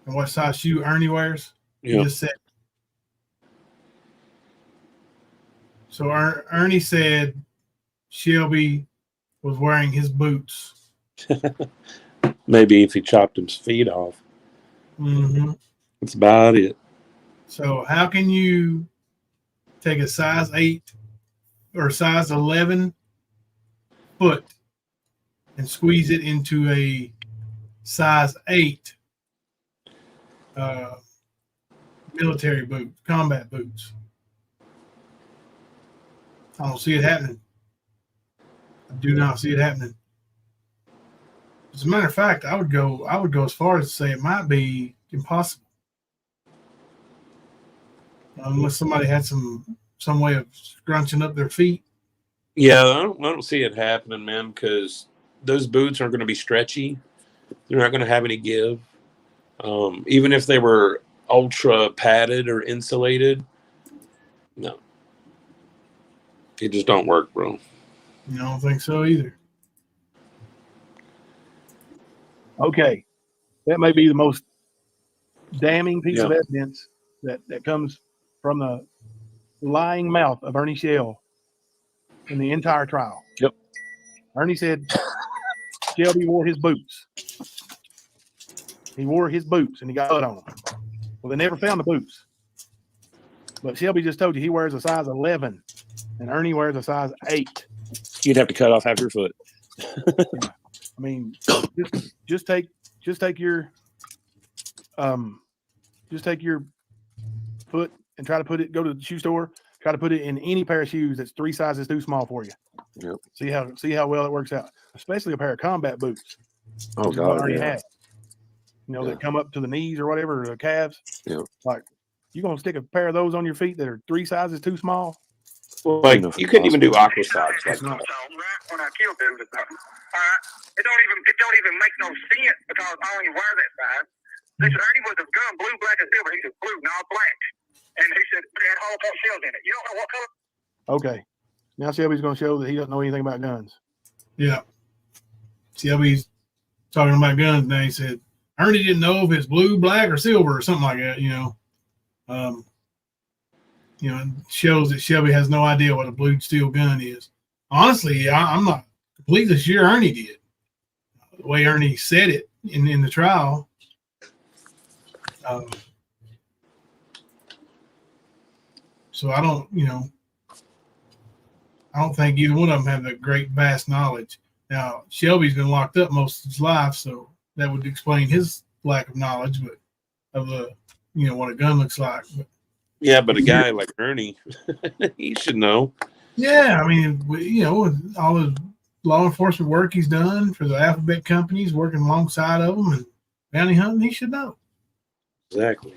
And what size shoe Ernie wears? Yeah. He just said. So Ernie said Shelby was wearing his boots. Maybe if he chopped his feet off. Mm-hmm. That's about it. So how can you take a size 8 or size 11 foot and squeeze it into a size 8 military boot, combat boots? I don't see it happening. I do not see it happening. As a matter of fact, I would go as far as to say it might be impossible. Unless somebody had some way of scrunching up their feet. Yeah, I don't see it happening, man, because those boots aren't going to be stretchy. They're not going to have any give. Even if they were ultra padded or insulated, no. It just don't work, bro. I don't think so either. Okay. That may be the most damning piece of evidence that comes from the lying mouth of Ernie Shell in the entire trial. Yep. Ernie said Shelby wore his boots. He wore his boots and he got blood on them. Well, they never found the boots. But Shelby just told you he wears a size 11 and Ernie wears a size 8. You'd have to cut off half your foot. I mean, just take your foot and try to put it. Go to the shoe store. Try to put it in any pair of shoes that's 3 sizes too small for you. Yep. See how well it works out. Especially a pair of combat boots. Oh God, yeah. That come up to the knees or whatever, or the calves. Yeah. Like you gonna stick a pair of those on your feet that are 3 sizes too small? Like you couldn't even do aqua socks. Like When I killed him, it don't even make no sense because I only wear that size. They said Ernie was a gun, blue, black, and silver. He said blue, not black. And he said it had all 4 shells in it. You don't know what color? Okay. Now Shelby's gonna show that he doesn't know anything about guns. Yeah. Shelby's talking about guns now. He said Ernie didn't know if it's blue, black, or silver or something like that. It shows that Shelby has no idea what a blued steel gun is. Honestly, I'm not completely sure Ernie did. The way Ernie said it in the trial. So I don't think either one of them have a great vast knowledge. Now, Shelby's been locked up most of his life, so that would explain his lack of knowledge, but of what a gun looks like. But, yeah, but a guy like Ernie, he should know. Yeah, I mean, all the law enforcement work he's done for the alphabet companies, working alongside of them and bounty hunting, he should know. Exactly.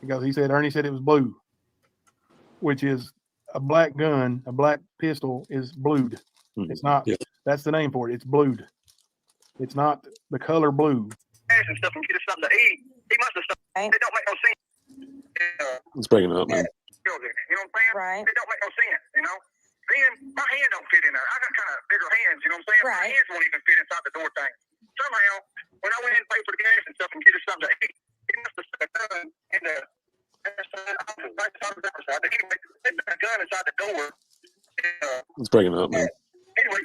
Because Ernie said it was blue, which is a black gun, a black pistol is blued. It's not. Yeah. That's the name for it. It's blued. It's not the color blue. And stuff and get us something to eat. He must have stuff. It don't make no sense. It's breaking up, man. You know what I'm saying? Right. It don't make no sense, Then my hand don't fit in there. I got kind of bigger hands, you know what I'm saying? Right. My hands won't even fit inside the door thing. Somehow, when I went in to pay for the gas and stuff and get us something to eat, he must have stuck a gun in the gun inside the door. It's breaking up, man. Anyway,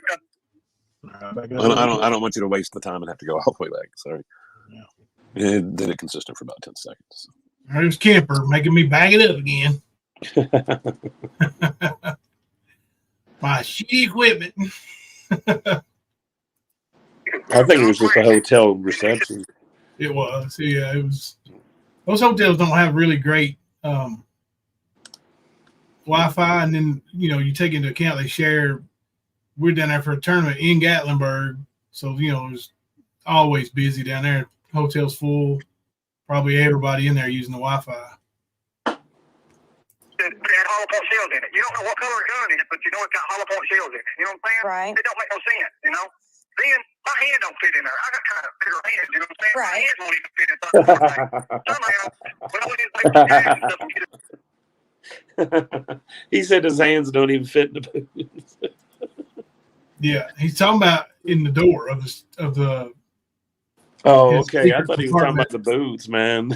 I don't want you to waste the time and have to go all the way back. Sorry. Yeah. It did it consistent for about 10 seconds. There's Kemper making me bag it up again. My shitty equipment. I think it was just a hotel reception. It was. Yeah, it was. Those hotels don't have really great Wi-Fi, and then you take into account they share. We're down there for a tournament in Gatlinburg, so there's always busy down there. Hotel's full. Probably everybody in there using the Wi-Fi. It had hollow point shells in it. You don't know what color a gun is, but you know it's got hollow point shells in it. You know what I'm saying? Right. It don't make no sense, Then my hand don't fit in there. I got kind of bigger hands, you know what I'm saying? Right. My hands won't even fit inside the door thing. Somehow, when I went in to pay for the gas and stuff and get it. He said his hands don't even fit in the boots. Yeah, he's talking about in the door of the. Oh, okay. I thought he was talking about the boots, man.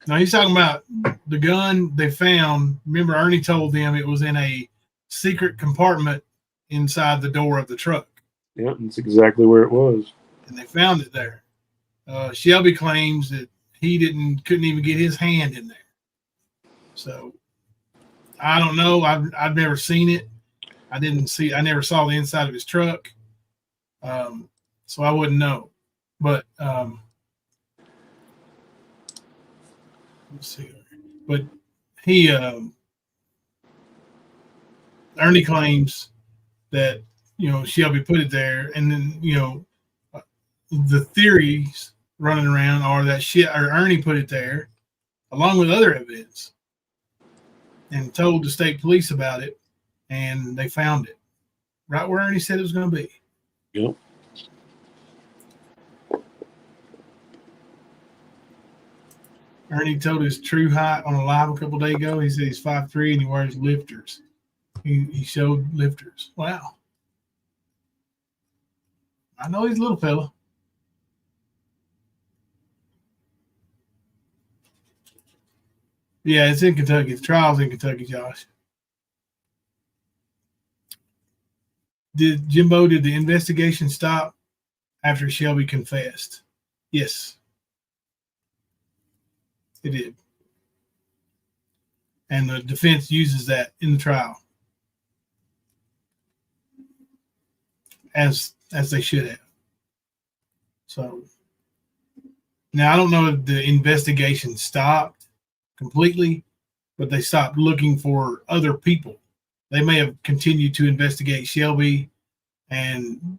No, he's talking about the gun they found. Remember, Ernie told them it was in a secret compartment inside the door of the truck. Yeah, that's exactly where it was. And they found it there. Shelby claims that he couldn't even get his hand in there. So I don't know. I've never seen it. I never saw the inside of his truck. So I wouldn't know. But let's see. But he Ernie claims that Shelby put it there, and then the theories running around are that Ernie put it there, along with other evidence, and told the state police about it, and they found it right where Ernie said it was going to be. Yep. Ernie told his true height on a live a couple days ago. He said he's 5'3" and he wears lifters. He showed lifters. Wow. I know he's a little fella. Yeah, it's in Kentucky. The trial's in Kentucky, Josh. Did the investigation stop after Shelby confessed? Yes. It did. And the defense uses that in the trial. As they should have. So now I don't know if the investigation stopped completely, but they stopped looking for other people. They may have continued to investigate Shelby and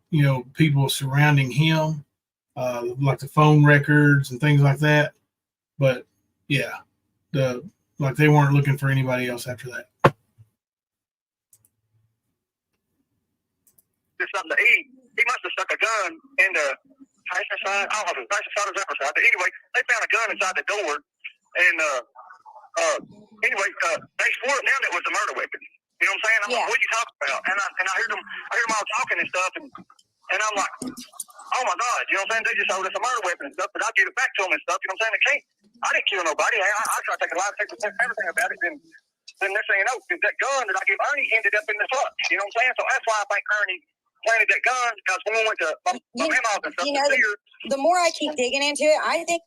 people surrounding him, like the phone records and things like that. But yeah, they weren't looking for anybody else after that. Something to eat. He must have stuck a gun in the passenger side. I don't know if it was passenger side or driver's side. But anyway, they found a gun inside the door, and they swore it down it was a murder weapon. You know what I'm saying? I'm like, what are you talking about? And I heard them all talking and stuff, and I'm like, oh my God, you know what I'm saying? They just sold us a murder weapon and stuff, but I'll give it back to them and stuff. You know what I'm saying? They can't. I didn't kill nobody. I try to take a lie detector, everything about it. Then next thing you know, that gun that I give Ernie ended up in the truck. You know what I'm saying? So that's why I think Ernie planted that gun, because when we went to my mama's and stuff, You know, the more I keep digging into it, I think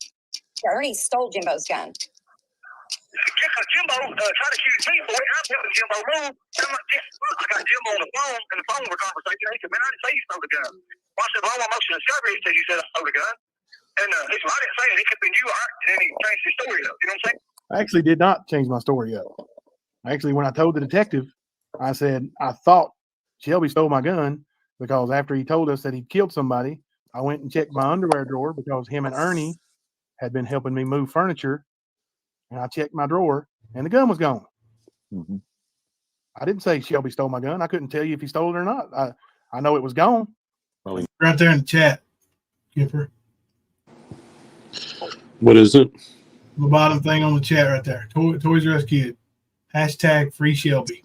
Ernie stole Jimbo's gun. Jimbo tried to accuse me for it. I'm telling Jimbo wrong. I got Jimbo on the phone, and the phone was a conversation. He said, man, I didn't say you stole the gun. Well, I said, well, my motion to discovery, he said you said I stole the gun. And he said, well, I didn't say it. It could have been you. And then he changed his story up. You know what I'm saying? I actually did not change my story up. Actually, when I told the detective, I said, I thought Shelby stole my gun because after he told us that he killed somebody, I went and checked my underwear drawer because him and Ernie had been helping me move furniture. And I checked my drawer and the gun was gone. Mm-hmm. I didn't say Shelby stole my gun. I couldn't tell you if he stole it or not. I know it was gone. Right there in the chat, Kipper. What is it? The bottom thing on the chat right there. Toys R Us Kid. Hashtag free Shelby.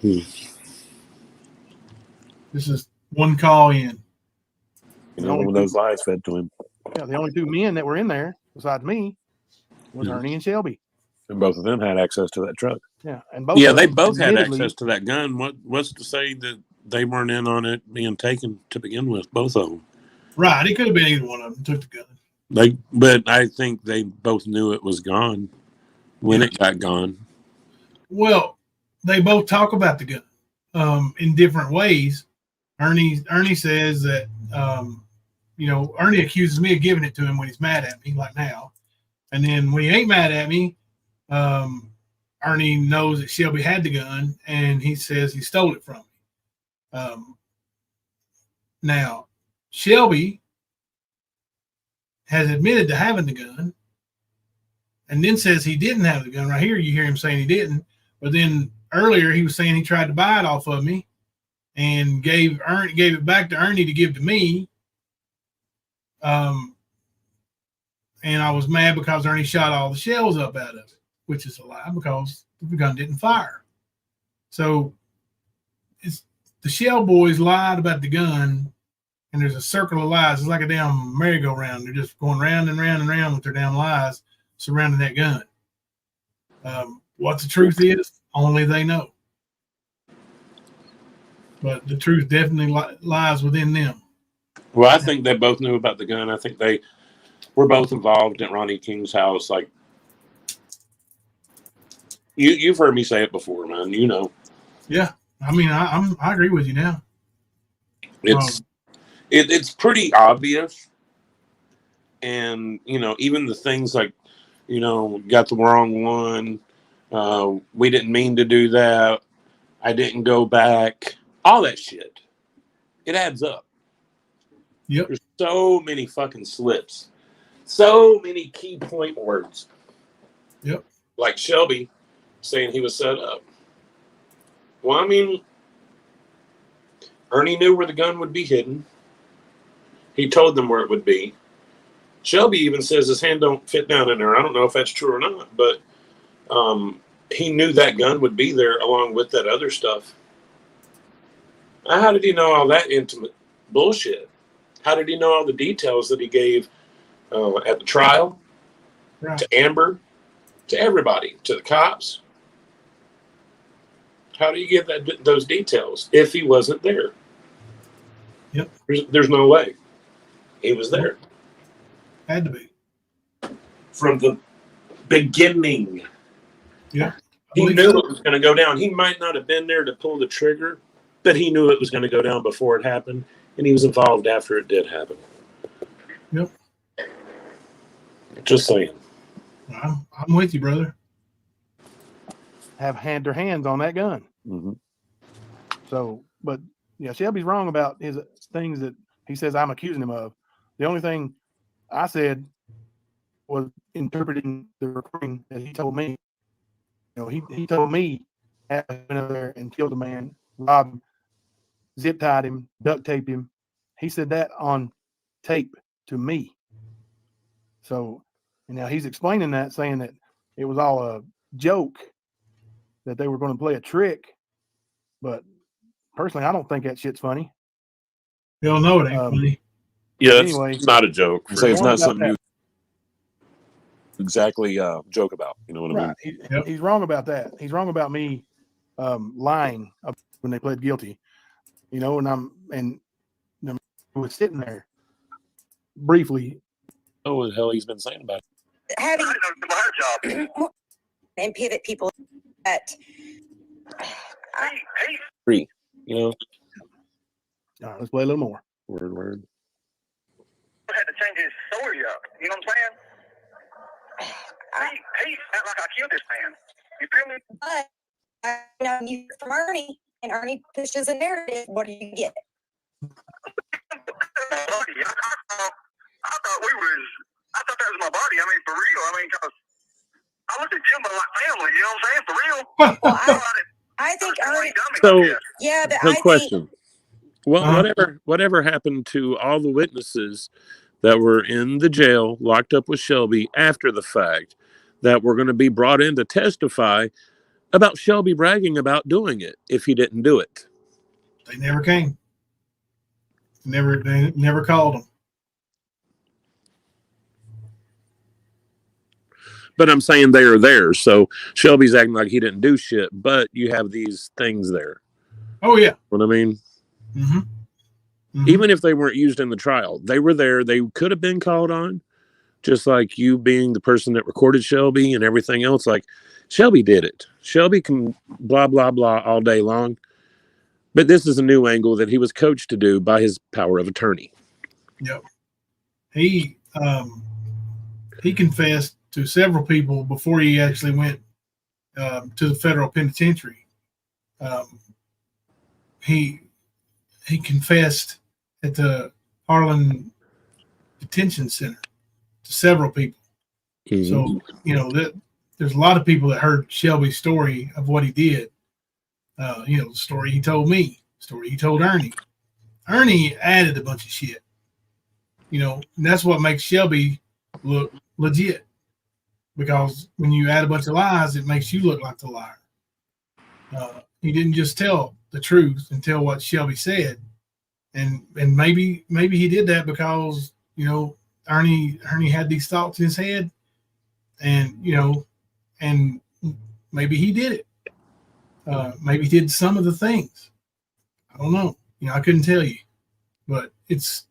This is one call in. You know, when those lies fed to him. Yeah, the only two men that were in there besides me was Ernie and Shelby. And both of them had access to that truck. Yeah, and they both had access to that gun. What's to say that they weren't in on it being taken to begin with? Both of them. Right, it could have been either one of them took the gun. But I think they both knew it was gone when it got gone. Well, they both talk about the gun in different ways. Ernie says that Ernie accuses me of giving it to him when he's mad at me, like now. And then when he ain't mad at me, Ernie knows that Shelby had the gun, and he says he stole it from me. Now, Shelby has admitted to having the gun, and then says he didn't have the gun. Right here, you hear him saying he didn't. But then earlier, he was saying he tried to buy it off of me and gave it back to Ernie to give to me. And I was mad because Ernie shot all the shells up out of it, which is a lie because the gun didn't fire. So the Shell boys lied about the gun, and there's a circle of lies. It's like a damn merry-go-round. They're just going round and round and round with their damn lies surrounding that gun. What the truth is, only they know. But the truth definitely lies within them. Well, I think they both knew about the gun. I think they were both involved at Ronnie King's house. Like you've heard me say it before, man. You know. Yeah, I mean, I agree with you now. It's pretty obvious, and even the things like got the wrong one. We didn't mean to do that. I didn't go back. All that shit. It adds up. Yep. There's so many fucking slips. So many key point words. Yep. Like Shelby saying he was set up. Well, I mean, Ernie knew where the gun would be hidden. He told them where it would be. Shelby even says his hand don't fit down in there. I don't know if that's true or not, but he knew that gun would be there along with that other stuff. How did he know all that intimate bullshit? How did he know all the details that he gave at the trial? Right. To Amber, to everybody, to the cops? How do you get those details if he wasn't there? Yep. There's no way. He was there. Had to be. From the beginning. Yeah. He knew it was going to go down. He might not have been there to pull the trigger, but he knew it was going to go down before it happened, and he was involved after it did happen. Yep. Just saying. I'm with you, brother. Have had their hands on that gun. Mm-hmm. So, but yeah, Shelby's wrong about his things that he says I'm accusing him of. The only thing I said was interpreting the recording that he told me. He told me I went over there and killed a man, robbed him, zip tied him, duct taped him. He said that on tape to me. So, now he's explaining that, saying that it was all a joke, that they were going to play a trick. But personally, I don't think that shit's funny. Hell no, it ain't funny. Yeah, it's anyway, not a joke. Say it's not something that. you exactly joke about. You know what I mean? He's wrong about that. He's wrong about me lying when they pled guilty. You know, and I was sitting there briefly. Oh, what the hell he's been saying about it. Having and pivot people that Free, you know. All right, let's play a little more. Word. Had to change his story up. You know what I'm saying? He felt like I killed this man. You feel me? But you know, you from Ernie, and Ernie pushes a narrative. What do you get? I thought that was my body. I mean, for real. I mean, cause I look at Jimbo like family. You know what I'm saying? For real. Well, I think Ernie. So, Yeah, but no question. Well, whatever happened to all the witnesses that were in the jail, locked up with Shelby after the fact, that were going to be brought in to testify about Shelby bragging about doing it if he didn't do it? They never came. They never called him. But I'm saying they are there. So Shelby's acting like he didn't do shit, but you have these things there. Oh, yeah. What I mean? Mm-hmm. Mm-hmm. Even if they weren't used in the trial, they were there. They could have been called on, just like you being the person that recorded Shelby and everything else. Like, Shelby did it. Shelby can blah, blah, blah all day long. But this is a new angle that he was coached to do by his power of attorney. Yep. He confessed to several people before he actually went to the federal penitentiary. He confessed at the Harlan Detention Center to several people. Mm-hmm. So, you know, there's a lot of people that heard Shelby's story of what he did. You know, the story he told me, the story he told Ernie. Ernie added a bunch of shit. You know, and that's what makes Shelby look legit. Because when you add a bunch of lies, it makes you look like the liar. He didn't just tell the truth and tell what Shelby said. And maybe he did that because, you know, Ernie had these thoughts in his head, and, you know, and maybe he did it. Maybe he did some of the things. I don't know. You know, I couldn't tell you, but it's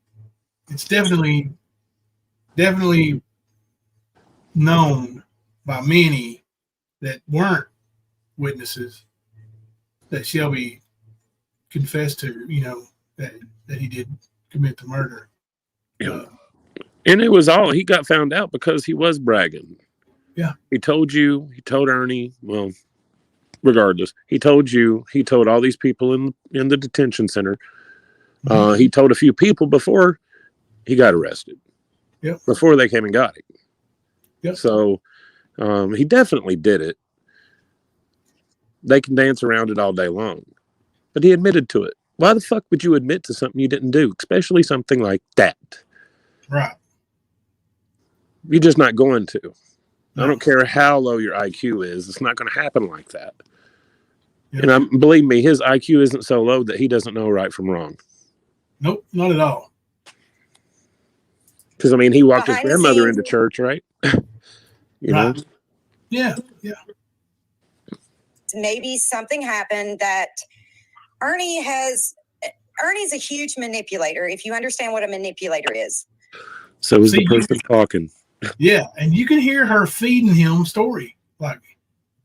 definitely known by many that weren't witnesses that Shelby confessed to, you know, that he did commit the murder. Yeah. And it was all, he got found out because he was bragging. Yeah. He told Ernie, well, regardless, he told all these people in the detention center. Mm-hmm. He told a few people before he got arrested. Yep. Before they came and got him. Yep. So he definitely did it. They can dance around it all day long. But he admitted to it. Why the fuck would you admit to something you didn't do? Especially something like that. Right. You're just not going to. No. I don't care how low your IQ is. It's not going to happen like that. Yep. And believe me, his IQ isn't so low that he doesn't know right from wrong. Nope, not at all. Because, I mean, he walked his grandmother into church, right? You know? Yeah, yeah. Maybe something happened that Ernie's a huge manipulator, if you understand what a manipulator is. So is the person talking. Yeah, and you can hear her feeding him story. Like,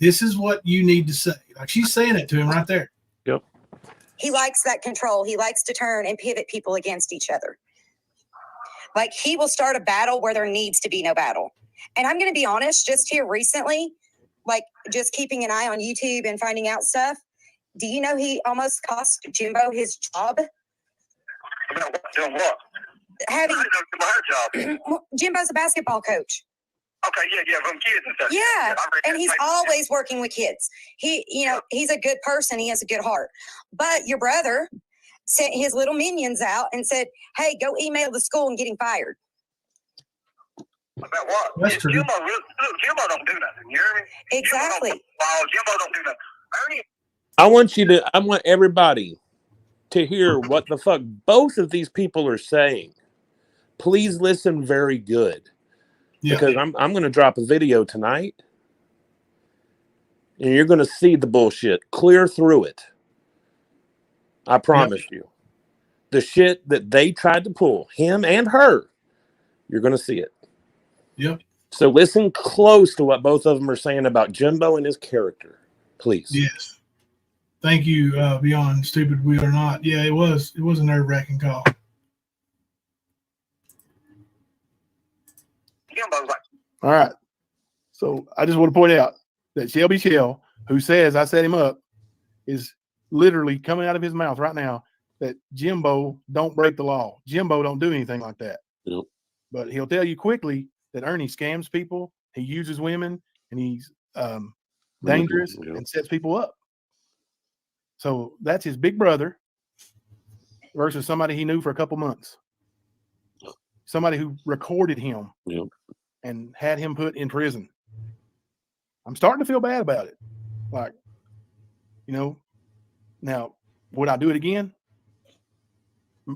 this is what you need to say. Like, she's saying it to him right there. Yep. He likes that control. He likes to turn and pivot people against each other. Like, he will start a battle where there needs to be no battle. And I'm going to be honest, just here recently, like, just keeping an eye on YouTube and finding out stuff. Do you know he almost cost Jimbo his job? Doing what? Jimbo's a basketball coach. Okay, yeah, from kids and stuff. Yeah, and he's always working with kids. He's a good person. He has a good heart. But your brother sent his little minions out and said, "Hey, go email the school and get him fired." About what? That's true. Jimbo don't do nothing. You hear me? Exactly. Jimbo don't do nothing. Ernie. I want everybody to hear what the fuck both of these people are saying. please listen very good. Yeah. Because I'm going to drop a video tonight, and you're going to see the bullshit clear through it. I promise you. The shit that they tried to pull, him and her, you're going to see it. Yep. So listen close to what both of them are saying about Jimbo and his character, please. Yes. Thank you, Beyond Stupid We Are Not. Yeah, it was a nerve-wracking call. All right. So I just want to point out that Shelby Shell, who says I set him up, is literally coming out of his mouth right now that Jimbo don't break the law. Jimbo don't do anything like that. Yep. But he'll tell you quickly that Ernie scams people, he uses women, and he's dangerous and sets people up. So that's his big brother versus somebody he knew for a couple months. Somebody who recorded him and had him put in prison. I'm starting to feel bad about it. Like, you know, now, would I do it again?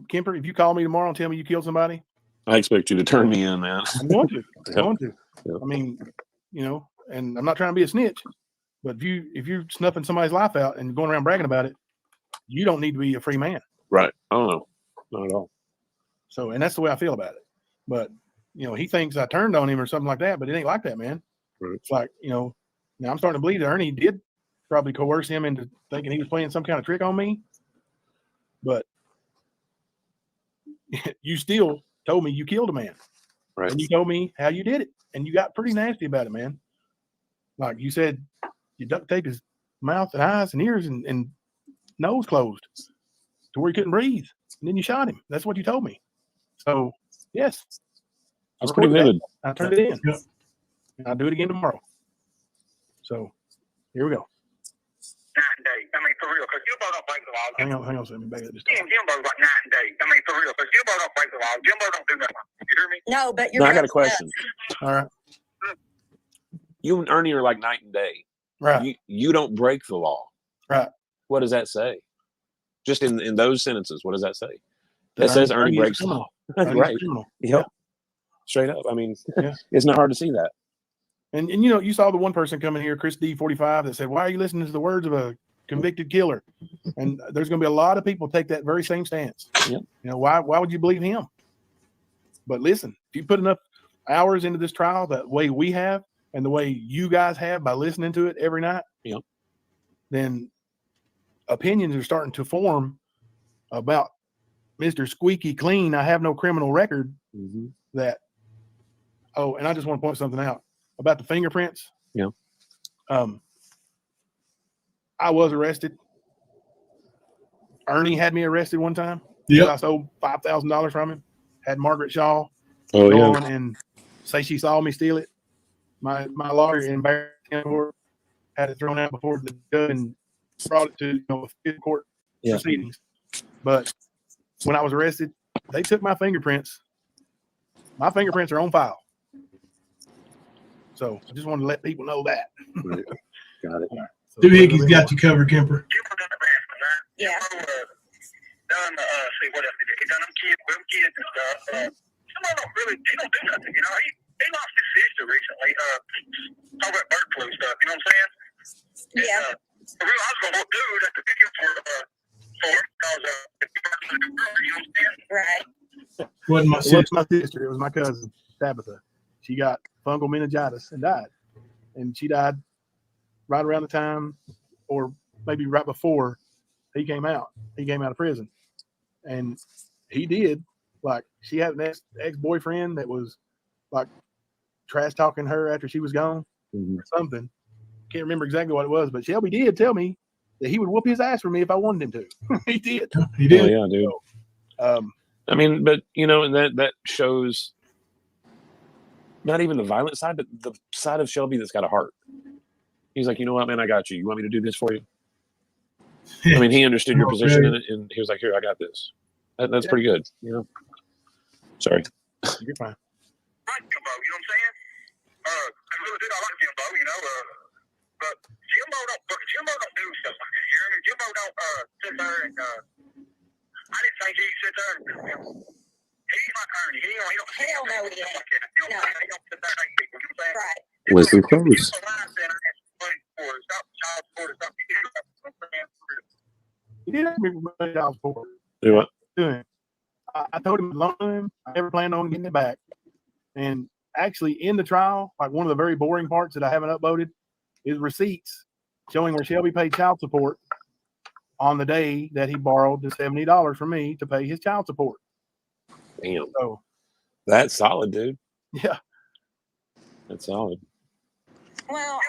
Kemper, if you call me tomorrow and tell me you killed somebody, I expect you to turn me in, man. I'm going to. I'm going to. I mean, you know, and I'm not trying to be a snitch, but if you're snuffing somebody's life out and going around bragging about it, you don't need to be a free man. Right. Oh, no. Not at all. So, and that's the way I feel about it. But, you know, he thinks I turned on him or something like that, but it ain't like that, man. Right. It's like, you know, now I'm starting to believe that Ernie did probably coerce him into thinking he was playing some kind of trick on me. But you still told me you killed a man. Right. And you told me how you did it. And you got pretty nasty about it, man. Like you said, you duct taped his mouth and eyes and ears and nose closed to where he couldn't breathe. And then you shot him. That's what you told me. So, yes. That's pretty vivid. I turned it in. Yep. And I'll do it again tomorrow. So, here we go. 9 days. I mean, for real, because Jimbo don't break the law. Hang on a second. Jimbo's like 9 days. I mean, for real, because Jimbo don't break the law. Jimbo don't do nothing. You hear me? No, but you're. No, I got a question. All right. You and Ernie are like night and day. Right. You don't break the law. Right. What does that say? Just in those sentences, what does that say? That says Ernie breaks the law. Right. Yep. Straight up. I mean, it's not hard to see that. And you know, you saw the one person coming here, Chris D45, that said, "Why are you listening to the words of a convicted killer?" And there's going to be a lot of people take that very same stance. Yep. You know, why would you believe him? But listen, if you put enough hours into this trial that way we have and the way you guys have by listening to it every night, then opinions are starting to form about Mr. Squeaky Clean. I have no criminal record. That. Oh, and I just want to point something out about the fingerprints. Yeah. I was arrested. Ernie had me arrested one time. Yeah. I stole $5,000 from him. Had Margaret Shaw go on and say she saw me steal it. My lawyer embarrassed him, had it thrown out before the judge and brought it to court proceedings. But when I was arrested, they took my fingerprints. My fingerprints are on file. So I just wanted to let people know that. Right. Got it. So Doohickeys got you covered, Kemper. Yeah. Done, see what else he did. He done them kids and stuff. Some don't really, he don't do nothing, you know. He lost his sister recently. Talk about bird flu stuff, you know what I'm saying? Yeah. For real, I was going to do that to video for him because, you know what I'm saying? Right. Wasn't my It sister. wasn't my sister. It was my cousin, Tabitha. She got fungal meningitis and died. And she died right around the time, or maybe right before he came out. He came out of prison. And he did. Like, she had an ex-boyfriend that was, like, trash-talking her after she was gone or something. Can't remember exactly what it was, but Shelby did tell me that he would whoop his ass for me if I wanted him to. He did. He did. Oh, yeah, dude. So, I mean, but, you know, and that shows not even the violent side, but the side of Shelby that's got a heart. He's like, you know what, man, I got you. You want me to do this for you? I mean, he understood your position in it, and he was like, here, I got this. That's pretty good, you know? Sorry. You're fine. Right, Jimbo, you know what I'm saying? I really did. I like Jimbo, you know, but Jimbo don't do stuff like that. You know what I mean? Jimbo don't sit there and I didn't think he'd sit there and he's like Ernie. He ain't Hell no, he ain't. No. Right. Listen close. He did ask me for $1 for it. Do what? Doing. I told him to loan him. I never planned on getting it back. And actually, in the trial, like one of the very boring parts that I haven't uploaded is receipts showing where Shelby paid child support on the day that he borrowed the $70 from me to pay his child support. Damn. So that's solid, dude. Yeah. That's solid. Well,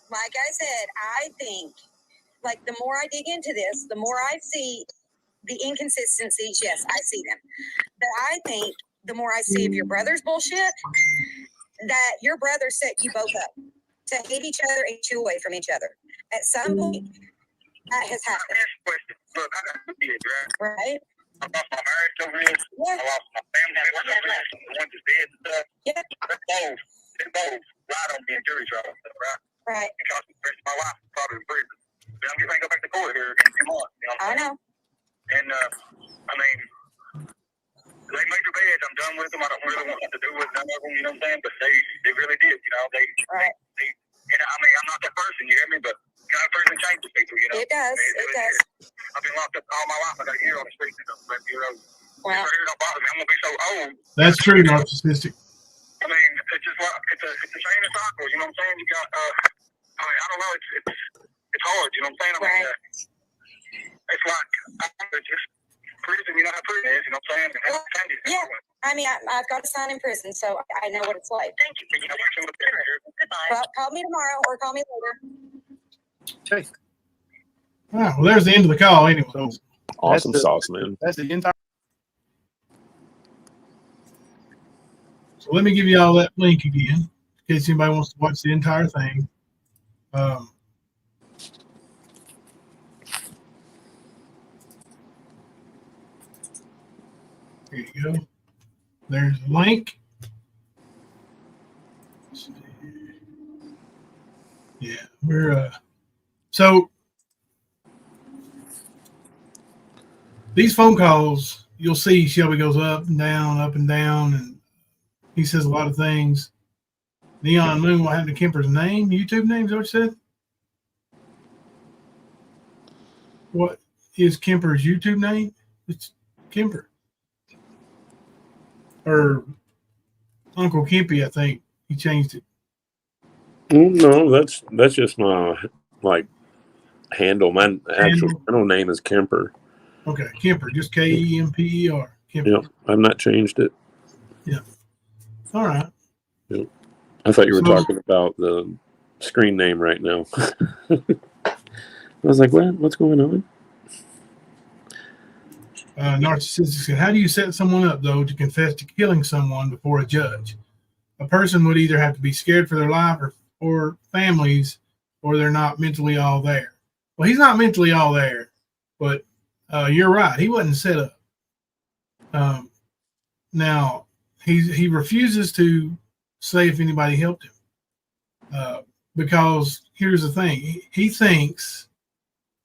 like I said, I think, like, the more I dig into this, the more I see the inconsistencies. Yes, I see them. But I think the more I see of your brother's bullshit, that your brother set you both up to hate each other and chew away from each other. At some point, that has happened. Right? I lost my marriage over this. I lost my family over this. The ones that's dead and stuff. Yeah. They both lied on me in jury trial, right? Right. It cost me the rest of my life, probably in prison. But I'm getting ready to go back to court here in a few months. You know what I'm saying? I know. And, I mean, they made their beds. I'm done with them. I don't really want nothing to do with none of them, you know what I'm saying? But they really did, you know. Right. And I mean, I'm not that person, you hear me? But you know, prison changes people, you know. It does. It does. I've been locked up all my life. I got a year on the street and stuff. But, you know, wow. It don't bother me. I'm going to be so old. That's true, narcissistic. I mean, it's just like, it's a chain of cycles, you know what I'm saying? You got, I mean, I don't know, it's hard, you know what I'm saying? I mean, it's like, it's just prison, you know how prison is, you know what I'm saying? And yeah, I mean, I've got a son in prison, so I know what it's like. Thank you. You know, goodbye. Well, call me tomorrow or call me later. Chase. All right, well, there's the end of the call anyway. So, awesome sauce, man. That's the entire. So let me give you all that link again, in case anybody wants to watch the entire thing. Here you go. There's the link. Yeah, we're so these phone calls, you'll see Shelby goes up and down, and he says a lot of things. Neon Moon, what happened to Kemper's name? YouTube name, is that what you said? What is Kemper's YouTube name? It's Kemper. Or Uncle Kempy, I think. He changed it. No, that's just my handle. My actual channel name is Kemper. Okay, Kemper, just Kemper. Kemper. Yep, I've not changed it. Yeah. All right. Yep. I thought you were talking about the screen name right now. I was like, what's going on? Narcissistic. How do you set someone up, though, to confess to killing someone before a judge? A person would either have to be scared for their life or families, or they're not mentally all there. Well, he's not mentally all there, but you're right. He wasn't set up. Now, he refuses to say if anybody helped him because here's the thing. He thinks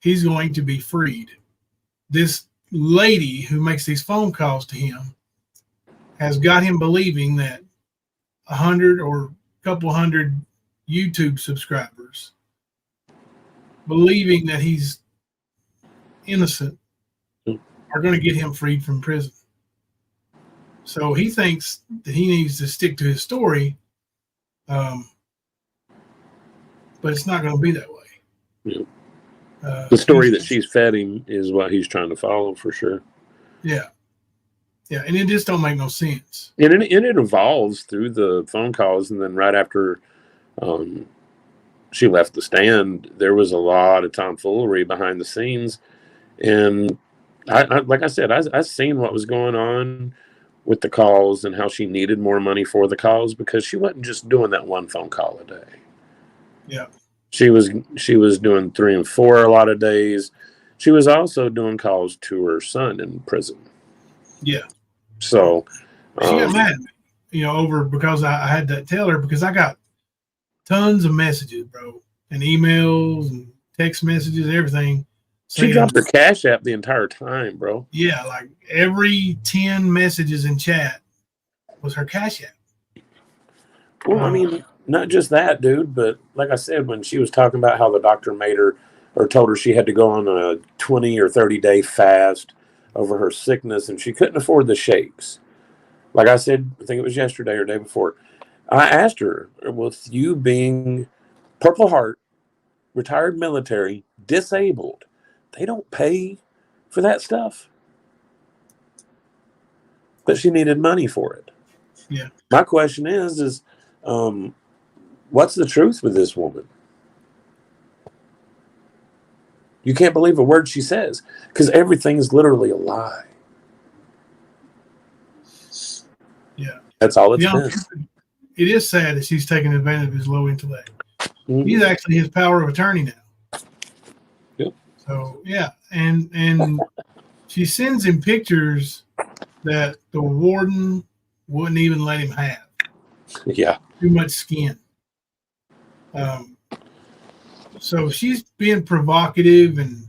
he's going to be freed. This lady who makes these phone calls to him has got him believing that 100 or a couple hundred YouTube subscribers, believing that he's innocent, are going to get him freed from prison. So he thinks that he needs to stick to his story, but it's not going to be that way. Yeah. The story that she's fed him is what he's trying to follow for sure. Yeah. Yeah, and it just don't make no sense. And it evolves through the phone calls, and then right after she left the stand, there was a lot of tomfoolery behind the scenes. And I like I said, I seen what was going on with the calls and how she needed more money for the calls because she wasn't just doing that one phone call a day. Yeah. She was doing 3 and 4 a lot of days. She was also doing calls to her son in prison. Yeah. So she got mad at me, over because I had to tell her because I got tons of messages, bro, and emails and text messages, everything. She dropped her Cash App the entire time, bro. Yeah, like every 10 messages in chat was her Cash App. Well, I mean, not just that, dude, but like I said, when she was talking about how the doctor made her or told her she had to go on a 20 or 30-day fast over her sickness and she couldn't afford the shakes. Like I said, I think it was yesterday or day before, I asked her, with you being Purple Heart, retired military, disabled, they don't pay for that stuff. But she needed money for it. Yeah. My question is what's the truth with this woman? You can't believe a word she says because everything is literally a lie. Yeah. That's all it's been. It is sad that she's taking advantage of his low intellect. Mm-hmm. He's actually his power of attorney now. Yep. So yeah, and she sends him pictures that the warden wouldn't even let him have. Yeah. Too much skin. So she's being provocative and,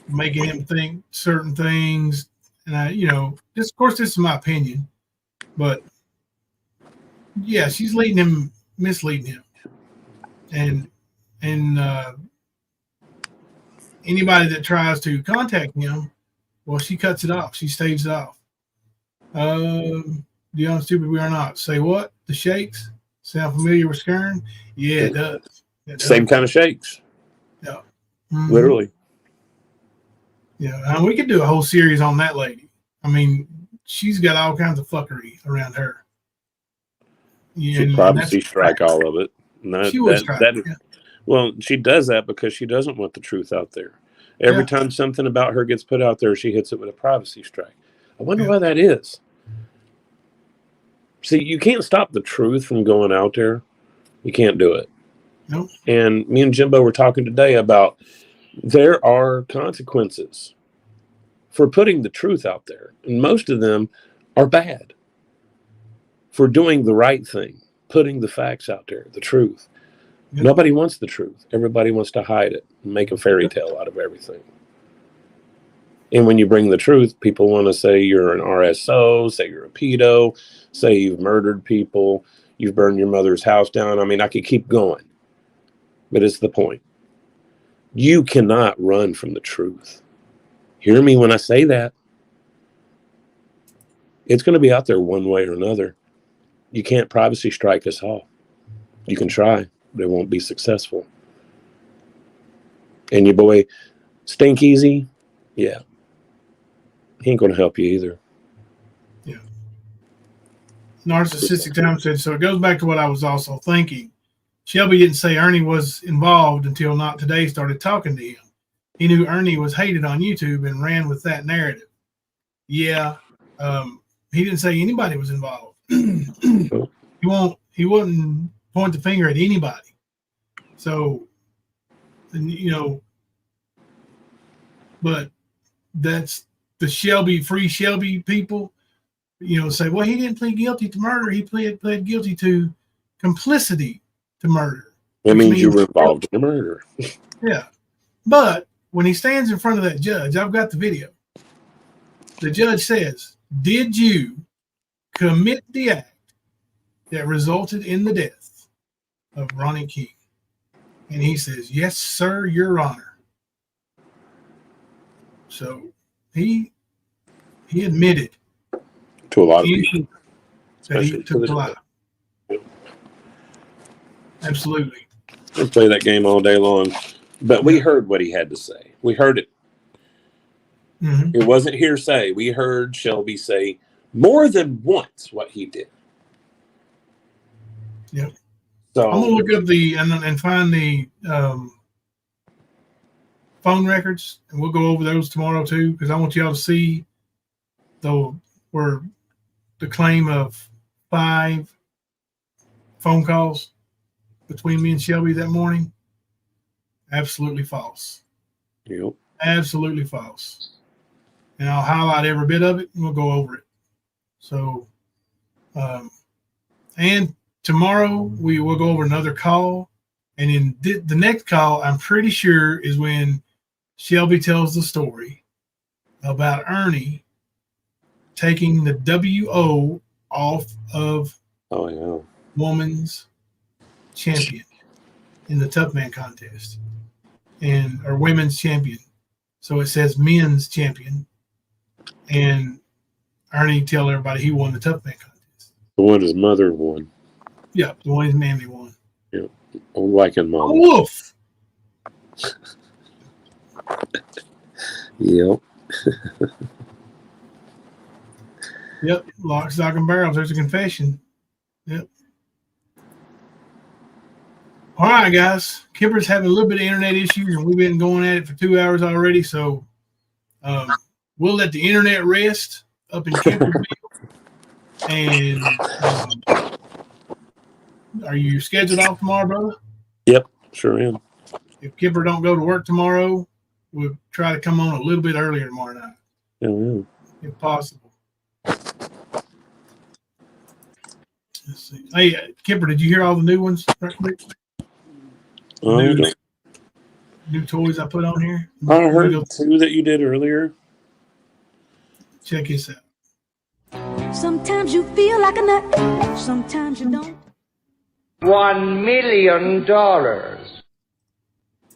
making him think certain things. And this, of course, this is my opinion, but yeah, she's misleading him. And anybody that tries to contact him, well, she cuts it off. She staves it off. You know, stupid we are not. Say what? The shakes? Sound familiar with Skern? Yeah, it does. Same kind of shakes. Yeah. Mm-hmm. Literally. Yeah, and we could do a whole series on that lady. I mean, she's got all kinds of fuckery around her. Yeah, She'd probably strike all of it. She would strike. Yeah. Well, she does that because she doesn't want the truth out there. Every time something about her gets put out there, she hits it with a privacy strike. I wonder why that is. See, you can't stop the truth from going out there. You can't do it. Nope. And me and Jimbo were talking today about there are consequences for putting the truth out there. And most of them are bad. For doing the right thing, putting the facts out there, the truth. Yep. Nobody wants the truth. Everybody wants to hide it and make a fairy tale out of everything. And when you bring the truth, people want to say you're an RSO, say you're a pedo, say you've murdered people, you've burned your mother's house down. I mean, I could keep going. But it's the point. You cannot run from the truth. Hear me when I say that. It's going to be out there one way or another. You can't privacy strike us all. You can try, but it won't be successful. And your boy, Stink Easy, yeah. He ain't going to help you either. Yeah. Narcissistic Time said, so it goes back to what I was also thinking. Shelby didn't say Ernie was involved until Not Today started talking to him. He knew Ernie was hated on YouTube and ran with that narrative. Yeah. He didn't say anybody was involved. He wouldn't point the finger at anybody. So, but that's the free Shelby people, say, well, he didn't plead guilty to murder. He pled guilty to complicity to murder. That means you were involved in the murder. Yeah. But when he stands in front of that judge, I've got the video. The judge says, did you commit the act that resulted in the death of Ronnie King? And he says, yes, sir, Your Honor. So he admitted to a lot of people that he took the life. Absolutely. We'll play that game all day long. But we heard what he had to say. We heard it. Mm-hmm. It wasn't hearsay. We heard Shelby say more than once what he did. Yep. So I'm gonna look up and find the phone records, and we'll go over those tomorrow too, because I want y'all to see the claim of 5 phone calls between me and Shelby that morning. Absolutely false. Yep. Absolutely false. And I'll highlight every bit of it, and we'll go over it. So, and tomorrow we will go over another call And in the next call, I'm pretty sure, is when Shelby tells the story about Ernie taking the WO off of woman's champion in the tough man contest, or women's champion. So it says men's champion, and Ernie tell everybody he won the tough man contest. The one his mother won. Yeah, the one his mammy won. Yeah, old Lycan mom. Woof. Yep. Yep, lock, stock, and barrels. There's a confession. Yep. All right, guys. Kipper's having a little bit of internet issues, and we've been going at it for 2 hours already. So we'll let the internet rest up in Kipperville. And are you scheduled off tomorrow, brother? Yep, sure am. If Kipper don't go to work tomorrow, we'll try to come on a little bit earlier tomorrow night, if possible. Let's see. Hey, Kipper, did you hear all the new ones? Right quick? New toys I put on here. I heard the two that you did earlier. Check this out. Sometimes you feel like a nut, sometimes you don't. $1 million.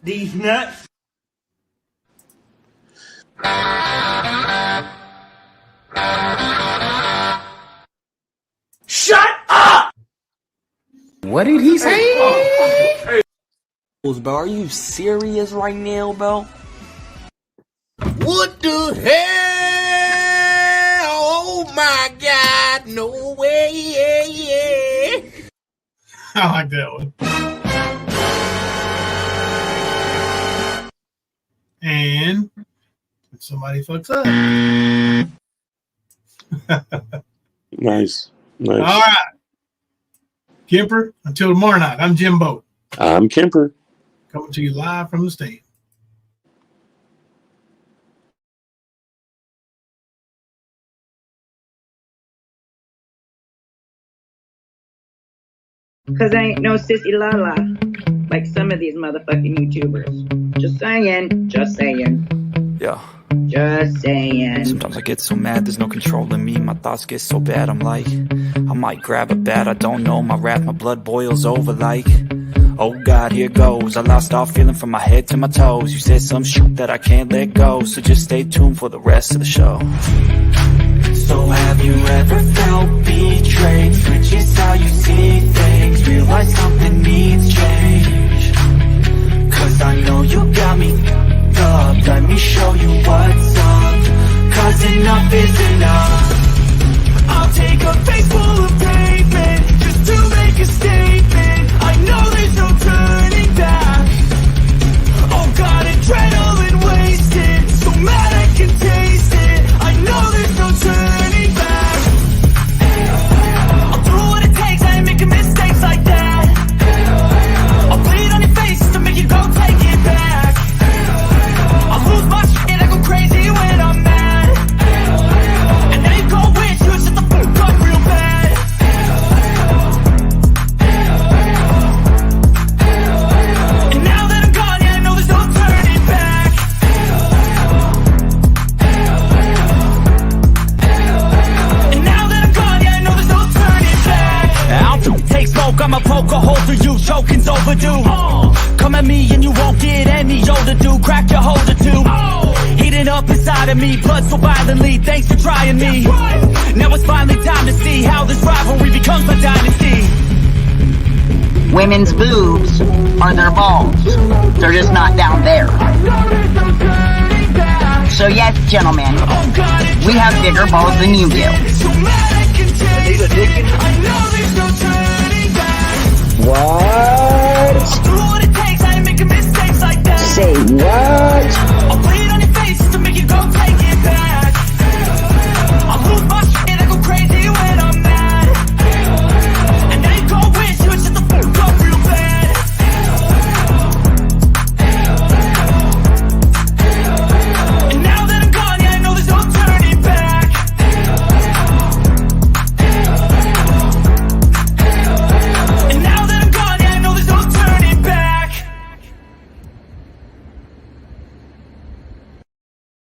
These nuts. Shut up! What did he say? Bro, are you serious right now, bro? What the hell? Oh my God! No way! I like that one. And when somebody fucks up. Nice. All right. Kemper, until tomorrow night, I'm Jimbo. I'm Kemper. Coming to you live from the stand. Because I ain't no sissy la-la like some of these motherfucking YouTubers. Just saying. Just saying. Yeah. Just saying. Sometimes I get so mad, there's no controlling me. My thoughts get so bad, I'm like, I might grab a bat, I don't know. My wrath, my blood boils over like, oh God, here goes. I lost all feeling from my head to my toes. You said some shit that I can't let go, so just stay tuned for the rest of the show. So have you ever felt betrayed? Switches how you see things, realize something needs change. Cause I know you got me up, let me show you what's up. Cause enough is enough. I'll take a face full of pavement just to make a statement. I know there's no turning back. Oh God, adrenaline wasted, so mad I can taste it. I know there's no turning back. I'll do what it takes, I ain't making mistakes like that. I'll bleed on your face to make you go take it back. I'll lose my shit, I go crazy when I'm mad. And then you go wish you would shut the fuck up real bad. And now that I'm gone, yeah, I know there's no turning back. And now that I'm gone, yeah, I know there's no turning back. I'll take smoke, I'ma poke a hole through you, choking's overdue. Come at me and you won't get any older, dude. Crack your holder too. Heating up inside of me, blood so violently. Thanks for trying me. Now it's finally time to see how this rivalry becomes a dynasty. Women's boobs are their balls. They're just not down there. So yes, gentlemen, we have bigger balls than you do. So mad I can taste it. I know